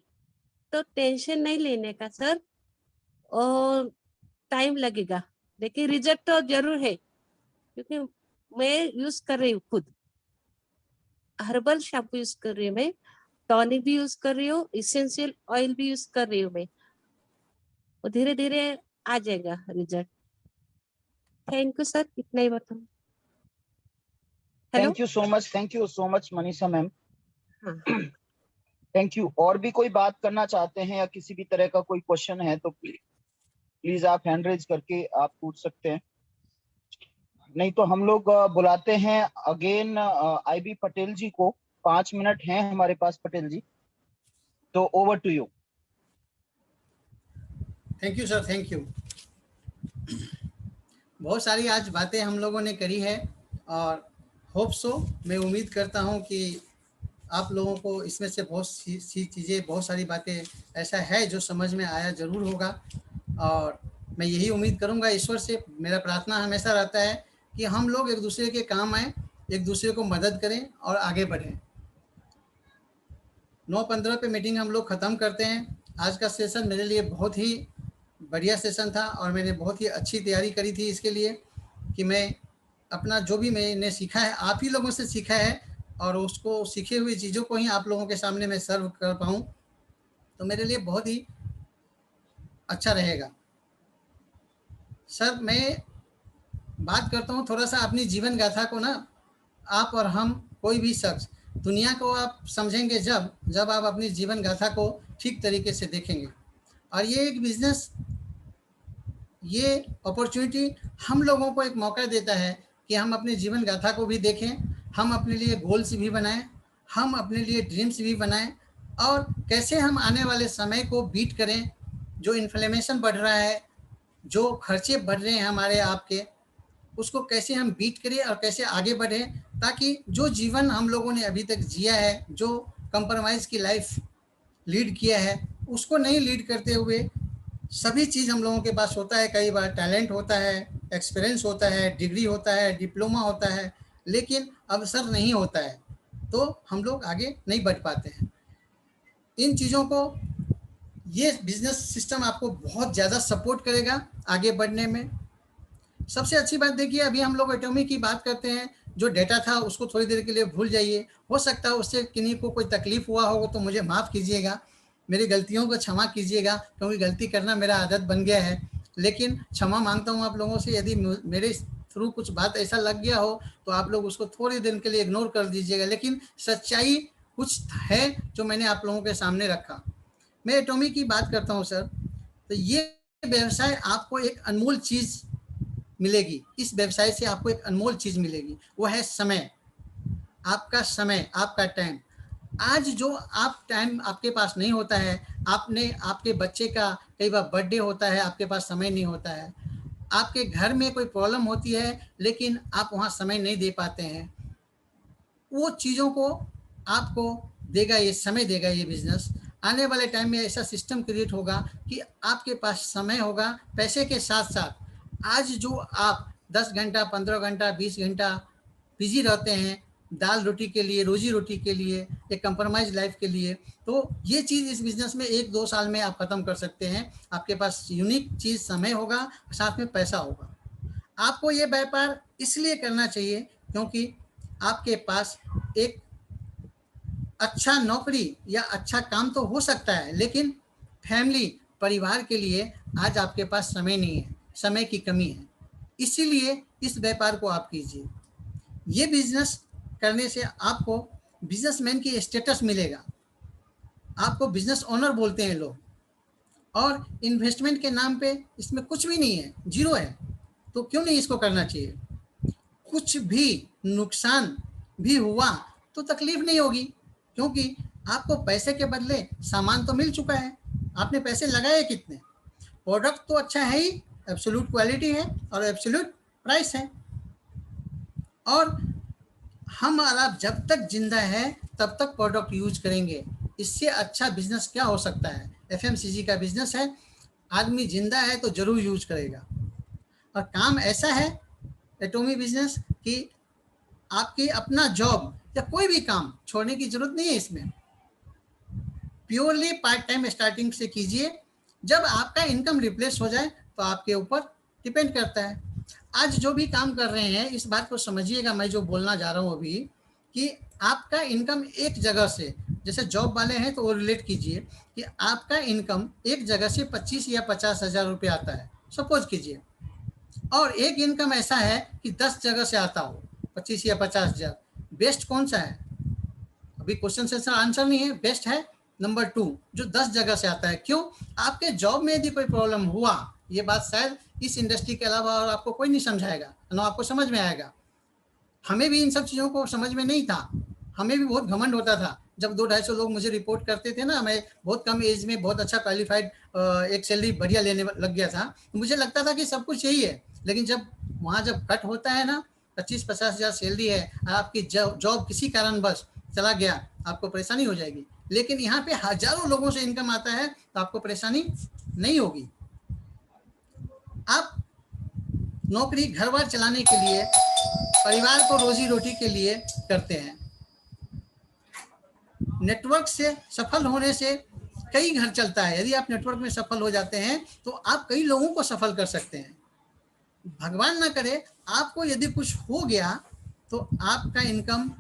तो टेंशन नहीं लेने का सर, और टाइम लगेगा लेकिन रिजल्ट तो जरूर है, क्योंकि मैं यूज कर रही हूँ खुद, हर्बल शैम्पू यूज कर रही हूँ मैं, टॉनिक भी यूज कर रही हूँ, इसेंशियल ऑयल भी यूज कर रही हूँ मैं, और धीरे धीरे आ जाएगा रिजल्ट। थैंक यू सर, इतना ही बताऊँ। Hello, thank you so much Manisha ma'am. हाँ। Thank you. और भी कोई बात करना चाहते हैं या किसी भी तरह का कोई क्वेश्चन है तो प्लीज आप हैंड रेज करके आप पूछ सकते हैं, नहीं तो हम लोग बुलाते हैं अगेन IB पटेल जी को। 5 मिनट हैं हमारे पास पटेल जी, तो over to you. Thank you sir, thank you. बहुत सारी आज बातें हम लोगों ने करी है और होप सो, मैं उम्मीद करता हूं कि आप लोगों को इसमें से बहुत सी चीज़ें, बहुत सारी बातें ऐसा है जो समझ में आया ज़रूर होगा। और मैं यही उम्मीद करूंगा ईश्वर से, मेरा प्रार्थना हमेशा रहता है कि हम लोग एक दूसरे के काम आएँ, एक दूसरे को मदद करें और आगे बढ़ें। 9:15 पे मीटिंग हम लोग ख़त्म करते हैं। आज का सेशन मेरे लिए बहुत ही बढ़िया सेशन था और मैंने बहुत ही अच्छी तैयारी करी थी इसके लिए कि मैं अपना जो भी मैंने सीखा है आप ही लोगों से सीखा है और उसको सीखे हुई चीज़ों को ही आप लोगों के सामने मैं सर्व कर पाऊँ, तो मेरे लिए बहुत ही अच्छा रहेगा। सर मैं बात करता हूँ थोड़ा सा अपनी जीवन गाथा को ना, आप और हम कोई भी शख्स दुनिया को आप समझेंगे जब आप अपनी जीवन गाथा को ठीक तरीके से देखेंगे। और ये एक बिजनेस, ये अपॉर्चुनिटी हम लोगों को एक मौका देता है कि हम अपने जीवन गाथा को भी देखें, हम अपने लिए गोल्स भी बनाएं, हम अपने लिए ड्रीम्स भी बनाएं और कैसे हम आने वाले समय को बीट करें। जो इन्फ्लेमेशन बढ़ रहा है, जो खर्चे बढ़ रहे हैं हमारे आपके, उसको कैसे हम बीट करें और कैसे आगे बढ़ें, ताकि जो जीवन हम लोगों ने अभी तक जिया है, जो कंप्रोमाइज़ की लाइफ लीड किया है, उसको नहीं लीड करते हुए सभी चीज़ हम लोगों के पास होता है। कई बार टैलेंट होता है, एक्सपीरियंस होता है, डिग्री होता है, डिप्लोमा होता है, लेकिन अवसर नहीं होता है, तो हम लोग आगे नहीं बढ़ पाते हैं। इन चीज़ों को ये बिजनेस सिस्टम आपको बहुत ज़्यादा सपोर्ट करेगा आगे बढ़ने में। सबसे अच्छी बात देखिए, अभी हम लोग एटॉमी की बात करते हैं, जो डेटा था उसको थोड़ी देर के लिए भूल जाइए। हो सकता है उससे किन्हीं को कोई तकलीफ हुआ होगा तो मुझे माफ़ कीजिएगा, मेरी गलतियों को क्षमा कीजिएगा, क्योंकि गलती करना मेरा आदत बन गया है। लेकिन क्षमा मांगता हूँ आप लोगों से, यदि मेरे थ्रू कुछ बात ऐसा लग गया हो तो आप लोग उसको थोड़ी देर के लिए इग्नोर कर दीजिएगा, लेकिन सच्चाई कुछ है जो मैंने आप लोगों के सामने रखा। मैं एटॉमी की बात करता हूँ सर, तो ये व्यवसाय आपको एक अनमोल चीज़ मिलेगी। इस व्यवसाय से आपको एक अनमोल चीज़ मिलेगी, वो है समय, आपका समय, आपका टाइम। आज जो आप टाइम आपके पास नहीं होता है, आपके बच्चे का कई बार बर्थडे होता है, आपके पास समय नहीं होता है, आपके घर में कोई प्रॉब्लम होती है लेकिन आप वहाँ समय नहीं दे पाते हैं, वो चीज़ों को आपको देगा, ये समय देगा ये बिजनेस। आने वाले टाइम में ऐसा सिस्टम क्रिएट होगा कि आपके पास समय होगा पैसे के साथ साथ। आज जो आप 10 घंटा, 15 घंटा, 20 घंटा बिजी रहते हैं दाल रोटी के लिए, रोजी रोटी के लिए, एक कंप्रोमाइज लाइफ के लिए, तो ये चीज़ इस बिजनेस में 1-2 साल में आप ख़त्म कर सकते हैं। आपके पास यूनिक चीज़ समय होगा, साथ में पैसा होगा। आपको ये व्यापार इसलिए करना चाहिए क्योंकि आपके पास एक अच्छा नौकरी या अच्छा काम तो हो सकता है, लेकिन फैमिली, परिवार के लिए आज आपके पास समय नहीं है, समय की कमी है। इसीलिए इस व्यापार को आप कीजिए। ये बिजनेस करने से आपको बिजनेसमैन की स्टेटस मिलेगा, आपको बिजनेस ओनर बोलते हैं लोग, और इन्वेस्टमेंट के नाम पे इसमें कुछ भी नहीं है, जीरो है, तो क्यों नहीं इसको करना चाहिए। कुछ भी नुकसान भी हुआ तो तकलीफ नहीं होगी, क्योंकि आपको पैसे के बदले सामान तो मिल चुका है। आपने पैसे लगाए कितने, प्रोडक्ट तो अच्छा है ही, एब्सोल्यूट क्वालिटी है और एब्सोल्यूट प्राइस है। और हम आप जब तक जिंदा है तब तक प्रोडक्ट यूज करेंगे, इससे अच्छा बिजनेस क्या हो सकता है। एफएमसीजी का बिजनेस है, आदमी जिंदा है तो जरूर यूज करेगा। और काम ऐसा है एटॉमी बिजनेस कि आपकी अपना जॉब या कोई भी काम छोड़ने की जरूरत नहीं है। इसमें प्योरली पार्ट टाइम स्टार्टिंग से कीजिए, जब आपका इनकम रिप्लेस हो जाए तो आपके ऊपर डिपेंड करता है। आज जो भी काम कर रहे हैं इस बात को समझिएगा, मैं जो बोलना जा रहा हूँ अभी, कि आपका इनकम एक जगह से, जैसे जॉब वाले हैं तो वो रिलेट कीजिए कि आपका इनकम एक जगह से 25 या 50 हजार रुपये आता है सपोज कीजिए, और एक इनकम ऐसा है कि 10 जगह से आता हो 25 या 50 हजार। बेस्ट कौन सा है? अभी क्वेश्चन से आंसर नहीं है। बेस्ट है नंबर 2 जो 10 जगह से आता है। क्यों? आपके जॉब में यदि कोई प्रॉब्लम हुआ, ये बात शायद इस इंडस्ट्री के अलावा और आपको कोई नहीं समझाएगा, ना आपको समझ में आएगा। हमें भी इन सब चीज़ों को समझ में नहीं था, हमें भी बहुत घमंड होता था जब 200-250 लोग मुझे रिपोर्ट करते थे ना। मैं बहुत कम एज में बहुत अच्छा क्वालिफाइड एक सैलरी बढ़िया लेने लग गया था, तो मुझे लगता था कि सब कुछ यही है। लेकिन जब वहाँ जब कट होता है ना, 25-50 हजार सैलरी है, आपकी जॉब किसी कारण बस चला गया, आपको परेशानी हो जाएगी। लेकिन यहाँ पे हजारों लोगों से इनकम आता है तो आपको परेशानी नहीं होगी। आप नौकरी घर बार चलाने के लिए, परिवार को रोजी रोटी के लिए करते हैं। नेटवर्क से सफल होने से कई घर चलता है। यदि आप नेटवर्क में सफल हो जाते हैं तो आप कई लोगों को सफल कर सकते हैं। भगवान ना करे आपको यदि कुछ हो गया तो आपका इनकम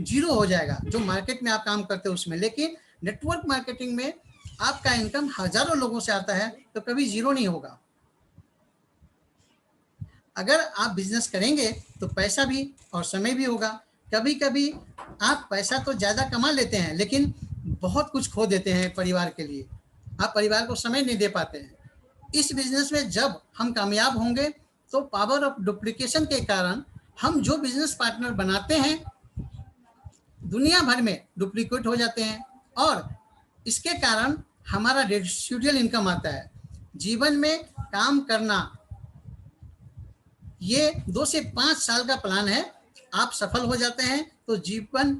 जीरो हो जाएगा, जो मार्केट में आप काम करते हैं उसमें। लेकिन नेटवर्क मार्केटिंग में आपका इनकम हजारों लोगों से आता है तो कभी जीरो नहीं होगा। अगर आप बिजनेस करेंगे तो पैसा भी और समय भी होगा। कभी कभी आप पैसा तो ज़्यादा कमा लेते हैं लेकिन बहुत कुछ खो देते हैं परिवार के लिए, आप परिवार को समय नहीं दे पाते हैं। इस बिजनेस में जब हम कामयाब होंगे तो पावर ऑफ डुप्लीकेशन के कारण हम जो बिजनेस पार्टनर बनाते हैं दुनिया भर में डुप्लीकेट हो जाते हैं, और इसके कारण हमारा रेसिडुअल इनकम आता है। जीवन में काम करना ये 2 से 5 साल का प्लान है। आप सफल हो जाते हैं तो जीवन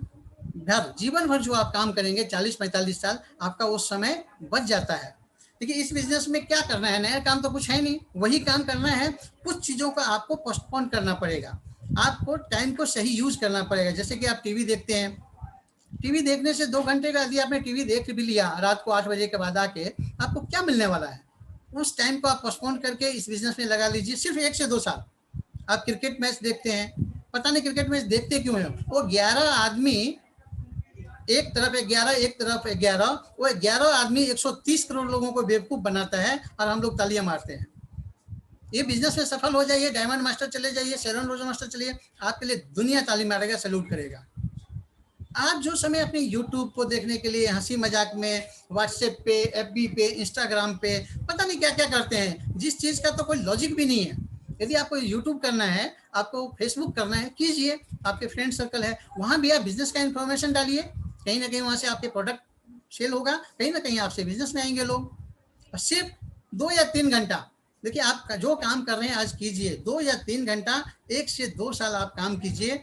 भर जो आप काम करेंगे 40-45 साल, आपका वो समय बच जाता है। देखिए इस बिजनेस में क्या करना है, नया काम तो कुछ है नहीं, वही काम करना है। कुछ चीज़ों का आपको पोस्टपोन करना पड़ेगा, आपको टाइम को सही यूज करना पड़ेगा। जैसे कि आप टीवी देखते हैं, टीवी देखने से 2 घंटे का यदि आपने टीवी देख भी लिया रात को 8 बजे के बाद आके, आपको क्या मिलने वाला है? उस टाइम को आप पोस्टपोन करके इस बिजनेस में लगा लीजिए। सिर्फ 1 से 2 साल। आप क्रिकेट मैच देखते हैं, पता नहीं क्रिकेट मैच देखते क्यों हैं? वो 11 आदमी एक तरफ 11, एक तरफ 11, वो 11 आदमी 130 करोड़ लोगों को बेवकूफ बनाता है और हम लोग तालियां मारते हैं। ये बिजनेस में सफल हो जाइए, डायमंड मास्टर चले जाइए, शेरन रोजर मास्टर चलिए, आपके लिए दुनिया ताली मारेगा, सैल्यूट करेगा। आज जो समय अपने यूट्यूब को देखने के लिए हंसी मजाक में व्हाट्सएप पे, एफबी पे, इंस्टाग्राम पे पता नहीं क्या क्या करते हैं, जिस चीज़ का तो कोई लॉजिक भी नहीं है। यदि आपको यूट्यूब करना है, आपको फेसबुक करना है, कीजिए। आपके फ्रेंड सर्कल है, वहाँ भी आप बिजनेस का इन्फॉर्मेशन डालिए। कहीं ना कहीं वहाँ से आपके प्रोडक्ट सेल होगा, कहीं ना कहीं आपसे बिजनेस में आएंगे लोग। और सिर्फ 2 या 3 घंटा, देखिए आप जो काम कर रहे हैं आज कीजिए, 2 या 3 घंटा 1 से 2 साल आप काम कीजिए,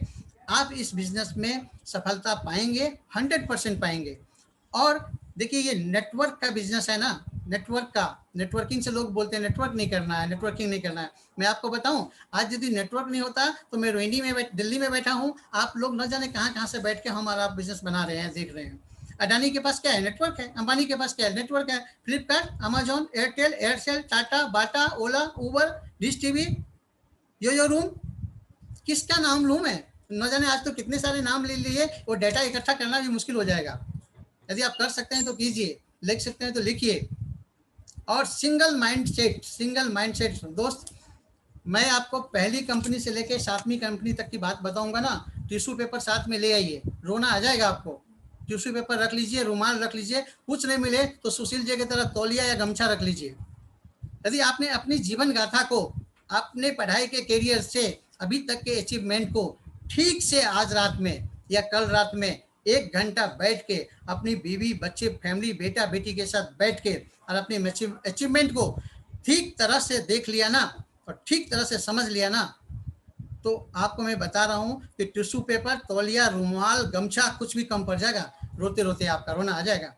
आप इस बिजनेस में सफलता पाएंगे, 100% पाएंगे। और देखिए ये नेटवर्क का बिजनेस है ना, नेटवर्किंग से लोग बोलते हैं नेटवर्क नहीं करना है, नेटवर्किंग नहीं करना है। मैं आपको बताऊं, आज यदि नेटवर्क नहीं होता तो मैं रोहिणी में दिल्ली में बैठा हूं, आप लोग न जाने कहां से बैठ के हमारा बिजनेस बना रहे हैं, देख रहे हैं। अडानी के पास क्या है? नेटवर्क है। अंबानी के पास क्या है? नेटवर्क है। Flipkart, Amazon, Airtel, Aircel, Tata, Bata, Ola, Uber, Dish TV, Oyo room, किसका नाम लूं मैं? न जाने आज तो कितने सारे नाम ले लिए, वो डाटा इकट्ठा करना भी मुश्किल हो जाएगा। यदि आप कर सकते हैं तो कीजिए, लिख सकते हैं तो लिखिए। और सिंगल माइंडसेट दोस्त, मैं आपको पहली कंपनी से लेके 7वीं कंपनी तक की बात बताऊंगा ना, टिश्यू पेपर साथ में ले आइए, रोना आ जाएगा आपको। टिश्यू पेपर रख लीजिए, रुमाल रख लीजिए, कुछ नहीं मिले तो सुशील जी की तरह तौलिया या गमछा रख लीजिए। यदि आपने अपनी जीवन गाथा को, अपने पढ़ाई के कैरियर से अभी तक के अचीवमेंट को ठीक से आज रात में या कल रात में 1 घंटा बैठ के अपनी बीवी, बच्चे, फैमिली, बेटा बेटी के साथ बैठ के और अपने अचीवमेंट को ठीक तरह से देख लिया ना और ठीक तरह से समझ लिया ना, तो आपको मैं बता रहा हूँ कि टिश्यू पेपर, तौलिया, रुमाल, गमछा कुछ भी कम पड़ जाएगा, रोते रोते आपका रोना आ जाएगा।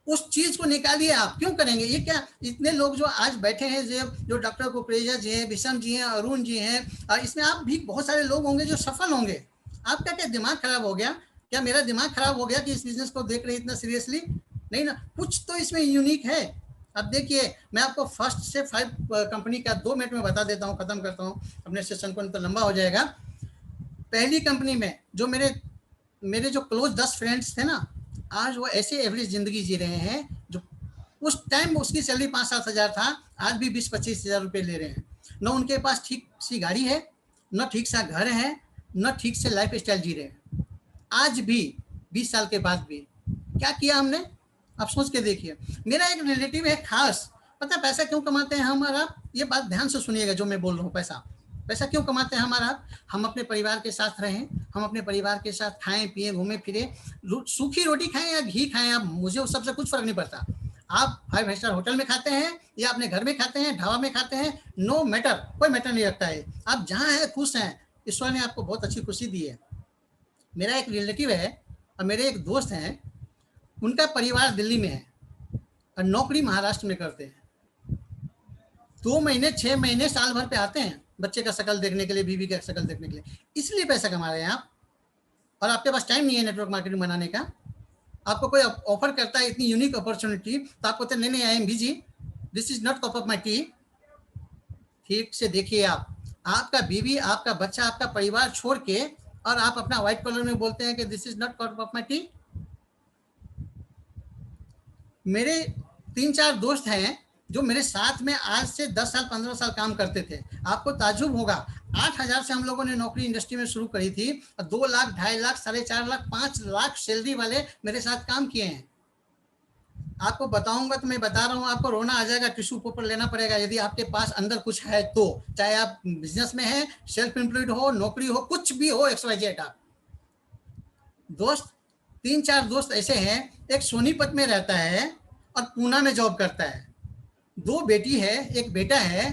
उस चीज को निकालिए। आप क्यों करेंगे? ये क्या इतने लोग जो आज बैठे हैं, जो डॉक्टर कुकरेजा जी हैं, विषम जी हैं, अरुण जी हैं, और इसमें आप भी बहुत सारे लोग होंगे जो सफल होंगे। आपका क्या दिमाग खराब हो गया? क्या मेरा दिमाग खराब हो गया कि इस बिजनेस को देख रहे इतना सीरियसली? नहीं ना, कुछ तो इसमें यूनिक है। अब देखिए, मैं आपको फर्स्ट से 5 कंपनी का 2 मिनट में बता देता हूँ, खत्म करता हूँ अपने सेशन को, नहीं तो लंबा हो जाएगा। पहली कंपनी में जो मेरे जो क्लोज 10 फ्रेंड्स थे ना, आज वो ऐसे एवरेज जिंदगी जी रहे हैं जो उस टाइम उसकी सैलरी 5-7 हज़ार था, आज भी 20-25 हज़ार रुपये ले रहे हैं। न उनके पास ठीक सी गाड़ी है, न ठीक सा घर है, न ठीक से लाइफ स्टाइल जी रहे हैं। आज भी 20 साल के बाद भी क्या किया हमने, आप सोच के देखिए। मेरा एक रिलेटिव है खास, पता पैसा क्यों कमाते हैं हम और आप? ये बात ध्यान से सुनिएगा जो मैं बोल रहा हूँ। पैसा क्यों कमाते हैं हमारा? हम अपने परिवार के साथ रहें, हम अपने परिवार के साथ खाएं पिए, घूमें फिरे, सूखी रोटी खाएं या घी खाएं, आप मुझे उस सबसे कुछ फर्क नहीं पड़ता। आप 5 स्टार होटल में खाते हैं या अपने घर में खाते हैं, ढाबा में खाते हैं, नो मैटर, कोई मैटर नहीं रखता है। आप जहाँ हैं खुश हैं, ईश्वर ने आपको बहुत अच्छी खुशी दी है। मेरा एक रिलेटिव है और मेरे एक दोस्त हैं, उनका परिवार दिल्ली में है और नौकरी महाराष्ट्र में करते हैं। 2 महीने 6 महीने साल भर पे आते हैं बच्चे का शकल देखने के लिए, बीवी का शकल देखने के लिए, इसलिए पैसा कमा रहे हैं आप। और आपके पास टाइम नहीं है नेटवर्क मार्केटिंग बनाने का। आपको कोई ऑफर करता है इतनी यूनिक अपॉर्चुनिटी, तो आप कहते हैं नहीं I am busy, this is not cup of my T. ठीक से देखिए, आपका बीवी, आपका बच्चा, आपका परिवार छोड़ के और आप अपना व्हाइट कॉलर में बोलते हैं कि this is not cup of my T. मेरे 3-4 दोस्त हैं जो मेरे साथ में आज से 10 साल 15 साल काम करते थे। आपको ताज्जुब होगा, 8,000 से हम लोगों ने नौकरी इंडस्ट्री में शुरू करी थी, 2 लाख, 2.5 लाख, 4.5 लाख, 5 लाख सैलरी वाले मेरे साथ काम किए हैं। आपको बताऊंगा तो मैं बता रहा हूँ, आपको रोना आ जाएगा, टिश्यू पेपर लेना पड़ेगा यदि आपके पास अंदर कुछ है तो। चाहे आप बिजनेस में है, सेल्फ एम्प्लॉयड हो, नौकरी हो, कुछ भी हो, XYZ। आप दोस्त 3-4 दोस्त ऐसे हैं, एक सोनीपत में रहता है और पूना में जॉब करता है, 2 बेटी है, 1 बेटा है।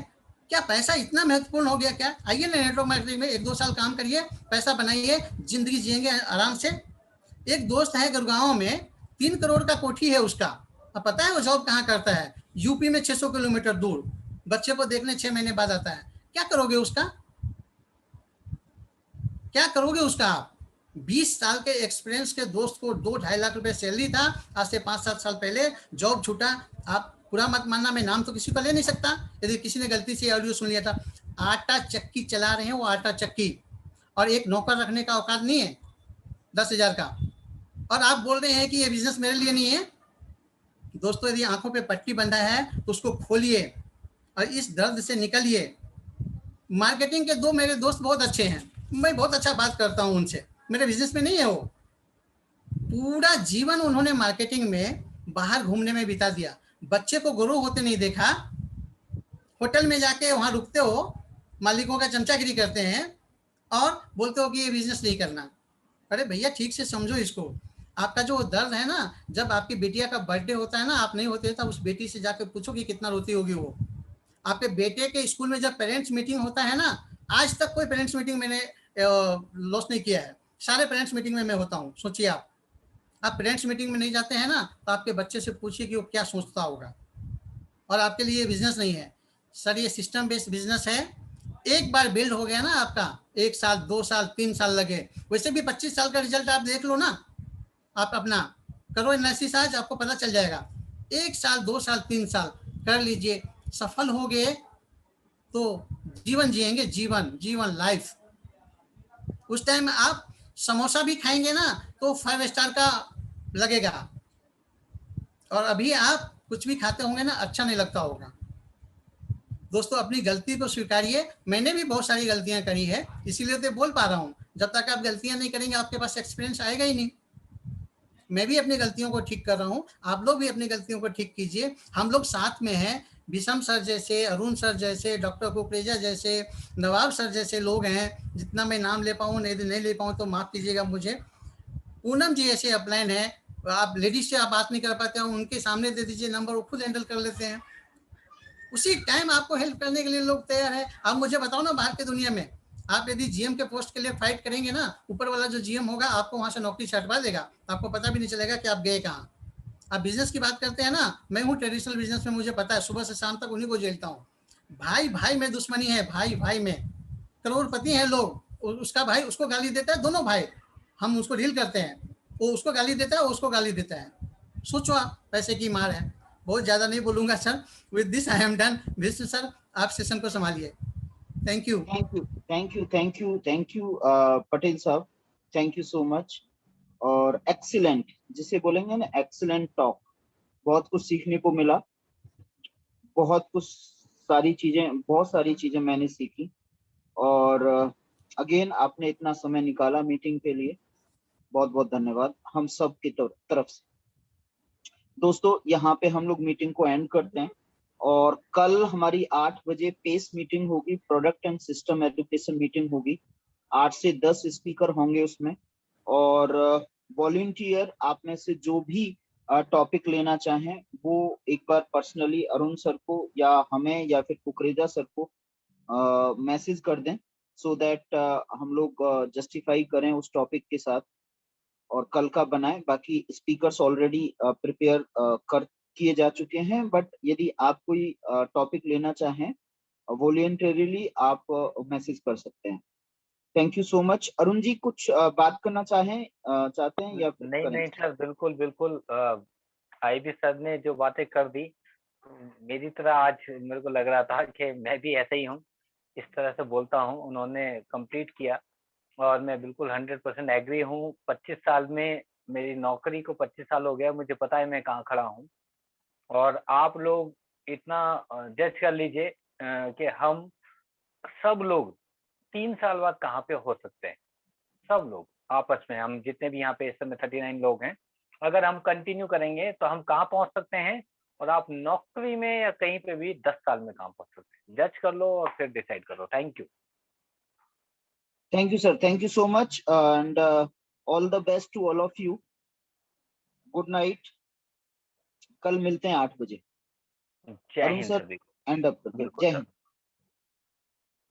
क्या पैसा इतना महत्वपूर्ण हो गया क्या? आइए ना नेटवर्क मार्केटिंग में 1-2 साल काम करिए, पैसा बनाइए, जिंदगी जिएंगे आराम से। एक दोस्त है गुड़गांव में, 3 करोड़ का कोठी है उसका। अब पता है वो जॉब कहाँ करता है? यूपी में 600 किलोमीटर दूर। बच्चे को देखने 6 महीने बाद आता है। क्या करोगे उसका? क्या करोगे उसका आप? 20 साल के एक्सपीरियंस के दोस्त को 2-2.5 लाख रुपए सैलरी था, आज से 5-7 साल पहले जॉब छूटा। आप पूरा मत मानना, मैं नाम तो किसी का ले नहीं सकता, यदि किसी ने गलती से ऑडियो सुन लिया था। आटा चक्की चला रहे हैं वो, आटा चक्की, और एक नौकर रखने का औकात नहीं है 10,000 का, और आप बोल रहे हैं कि ये बिजनेस मेरे लिए नहीं है। दोस्तों, यदि आंखों पे पट्टी बंधा है तो उसको खोलिए और इस दर्द से निकलिए। मार्केटिंग के 2 मेरे दोस्त बहुत अच्छे हैं, मैं बहुत अच्छा बात करता हूं उनसे, मेरे बिजनेस में नहीं है वो। पूरा जीवन उन्होंने मार्केटिंग में बाहर घूमने में बिता दिया, बच्चे को ग्रो होते नहीं देखा। होटल में जाके वहां रुकते हो, मालिकों का चमचागिरी करते हैं और बोलते हो कि ये बिजनेस नहीं करना। अरे भैया, ठीक से समझो इसको। आपका जो दर्द है ना, जब आपकी बेटिया का बर्थडे होता है ना, आप नहीं होते, तब उस बेटी से जाकर पूछो कि कितना रोती होगी वो। आपके बेटे के स्कूल में जब पेरेंट्स मीटिंग होता है ना, आज तक कोई पेरेंट्स मीटिंग मैंने लॉस नहीं किया है, सारे पेरेंट्स मीटिंग में मैं होता हूँ। सोचिए, आप पेरेंट्स मीटिंग में नहीं जाते हैं ना, तो आपके बच्चे से पूछिए कि वो क्या सोचता होगा। और आपके लिए बिजनेस नहीं है सर, ये सिस्टम बेस्ड बिजनेस है। एक बार बिल्ड हो गया ना आपका, 1 साल 2 साल 3 साल लगे, वैसे भी 25 साल का रिजल्ट आप देख लो ना। आप अपना करो एनालिसिस, आज आपको पता चल जाएगा। 1 साल 2 साल 3 साल कर लीजिए, सफल हो गए तो जीवन जिएंगे, जीवन लाइफ। उस टाइम आप समोसा भी खाएंगे ना तो 5 स्टार का लगेगा, और अभी आप कुछ भी खाते होंगे ना, अच्छा नहीं लगता होगा। दोस्तों, अपनी गलती को स्वीकारिए। मैंने भी बहुत सारी गलतियां करी है, इसीलिए तो बोल पा रहा हूँ। जब तक आप गलतियां नहीं करेंगे, आपके पास एक्सपीरियंस आएगा ही नहीं। मैं भी अपनी गलतियों को ठीक कर रहा हूँ, आप लोग भी अपनी गलतियों को ठीक कीजिए। हम लोग साथ में हैं। विषम सर जैसे, अरुण सर जैसे, डॉक्टर कुकरेजा जैसे, नवाब सर जैसे लोग हैं, जितना मैं नाम ले पाऊँ, नहीं ले पाऊँ तो माफ़ कीजिएगा मुझे। पूनम जी ऐसे अपलाइन है, आप लेडीज से आप बात नहीं कर पाते हो, उनके सामने दे दीजिए नंबर, वो खुद हैंडल कर लेते हैं। उसी टाइम आपको हेल्प करने के लिए लोग तैयार है। आप मुझे बताओ ना, बाहर की दुनिया में आप यदि जीएम के पोस्ट के लिए फाइट करेंगे ना, ऊपर वाला जो जीएम होगा आपको वहां से नौकरी से हटवा देगा, आपको पता भी नहीं चलेगा कि आप गए कहाँ। आप बिजनेस की बात करते हैं ना, मैं हूँ ट्रेडिशनल बिजनेस में, मुझे पता है सुबह से शाम तक उन्हीं को झेलता हूँ। भाई भाई में दुश्मनी है, भाई भाई में। करोड़पति हैं लोग, उसका भाई उसको गाली देता है, दोनों भाई हम उसको डील करते हैं, वो उसको गाली देता है, वो उसको गाली देता है। सोचो आप, पैसे की मार है। बहुत ज़्यादा नहीं बोलूँगा sir, with this I am done. Vishnu sir, आप सेशन को संभालिए। Thank you. Thank you Patel साहब, थैंक यू सो मच। और एक्सीलेंट जिसे बोलेंगे ना, एक्सीलेंट टॉक, बहुत कुछ सीखने को मिला, बहुत सारी चीजें मैंने सीखी। और अगेन आपने इतना समय निकाला मीटिंग के लिए, बहुत बहुत धन्यवाद हम सब की तरफ से। दोस्तों यहाँ पे हम लोग मीटिंग को एंड करते हैं, और कल हमारी 8 बजे पेस मीटिंग होगी, product and system education meeting होगी। 8 से 10 स्पीकर होंगे उसमें, और वॉलंटियर आप में से जो भी टॉपिक लेना चाहें वो एक बार पर्सनली अरुण सर को या हमें या फिर कुकरेजा सर को मैसेज कर दें, सो दैट हम लोग जस्टिफाई करें उस टॉपिक के साथ और कल का बनाएं। बाकी स्पीकर्स ऑलरेडी प्रिपेयर कर किए जा चुके हैं, बट यदि आप कोई टॉपिक लेना चाहें वॉलंटरीली आप मैसेज कर सकते हैं। Thank you so much. Arun ji कुछ बात करना चाहते हैं या नहीं नहीं सर, बिल्कुल बिल्कुल। आईबी सर ने जो बातें कर दी, मेरी तरह आज मेरे को लग रहा था कि मैं भी ऐसे ही हूँ, इस तरह से बोलता हूँ। उन्होंने कंप्लीट किया और मैं बिल्कुल 100% एग्री हूँ। 25 साल में मेरी नौकरी को 25 साल हो गया, मुझे पता है मैं कहाँ खड़ा हूँ। और आप लोग इतना जज कर लीजिए कि हम सब लोग 3 साल बाद कहाँ पे हो सकते हैं। सब लोग आपस में, हम जितने भी यहाँ पे इस समय 39 लोग हैं, अगर हम कंटिन्यू करेंगे तो हम कहाँ पहुँच सकते हैं। और आप नौकरी में या कहीं पे भी 10 साल में कहाँ पहुँच सकते हैं, जज कर लो और फिर डिसाइड करो। Thank you sir, thank you so much, and all the best to all of you. Good night, कल मिलते हैं 8 बजे। जय अरुण हिंद सर सभी को। एंड अप, बिल्कुल जय सर। हिंद।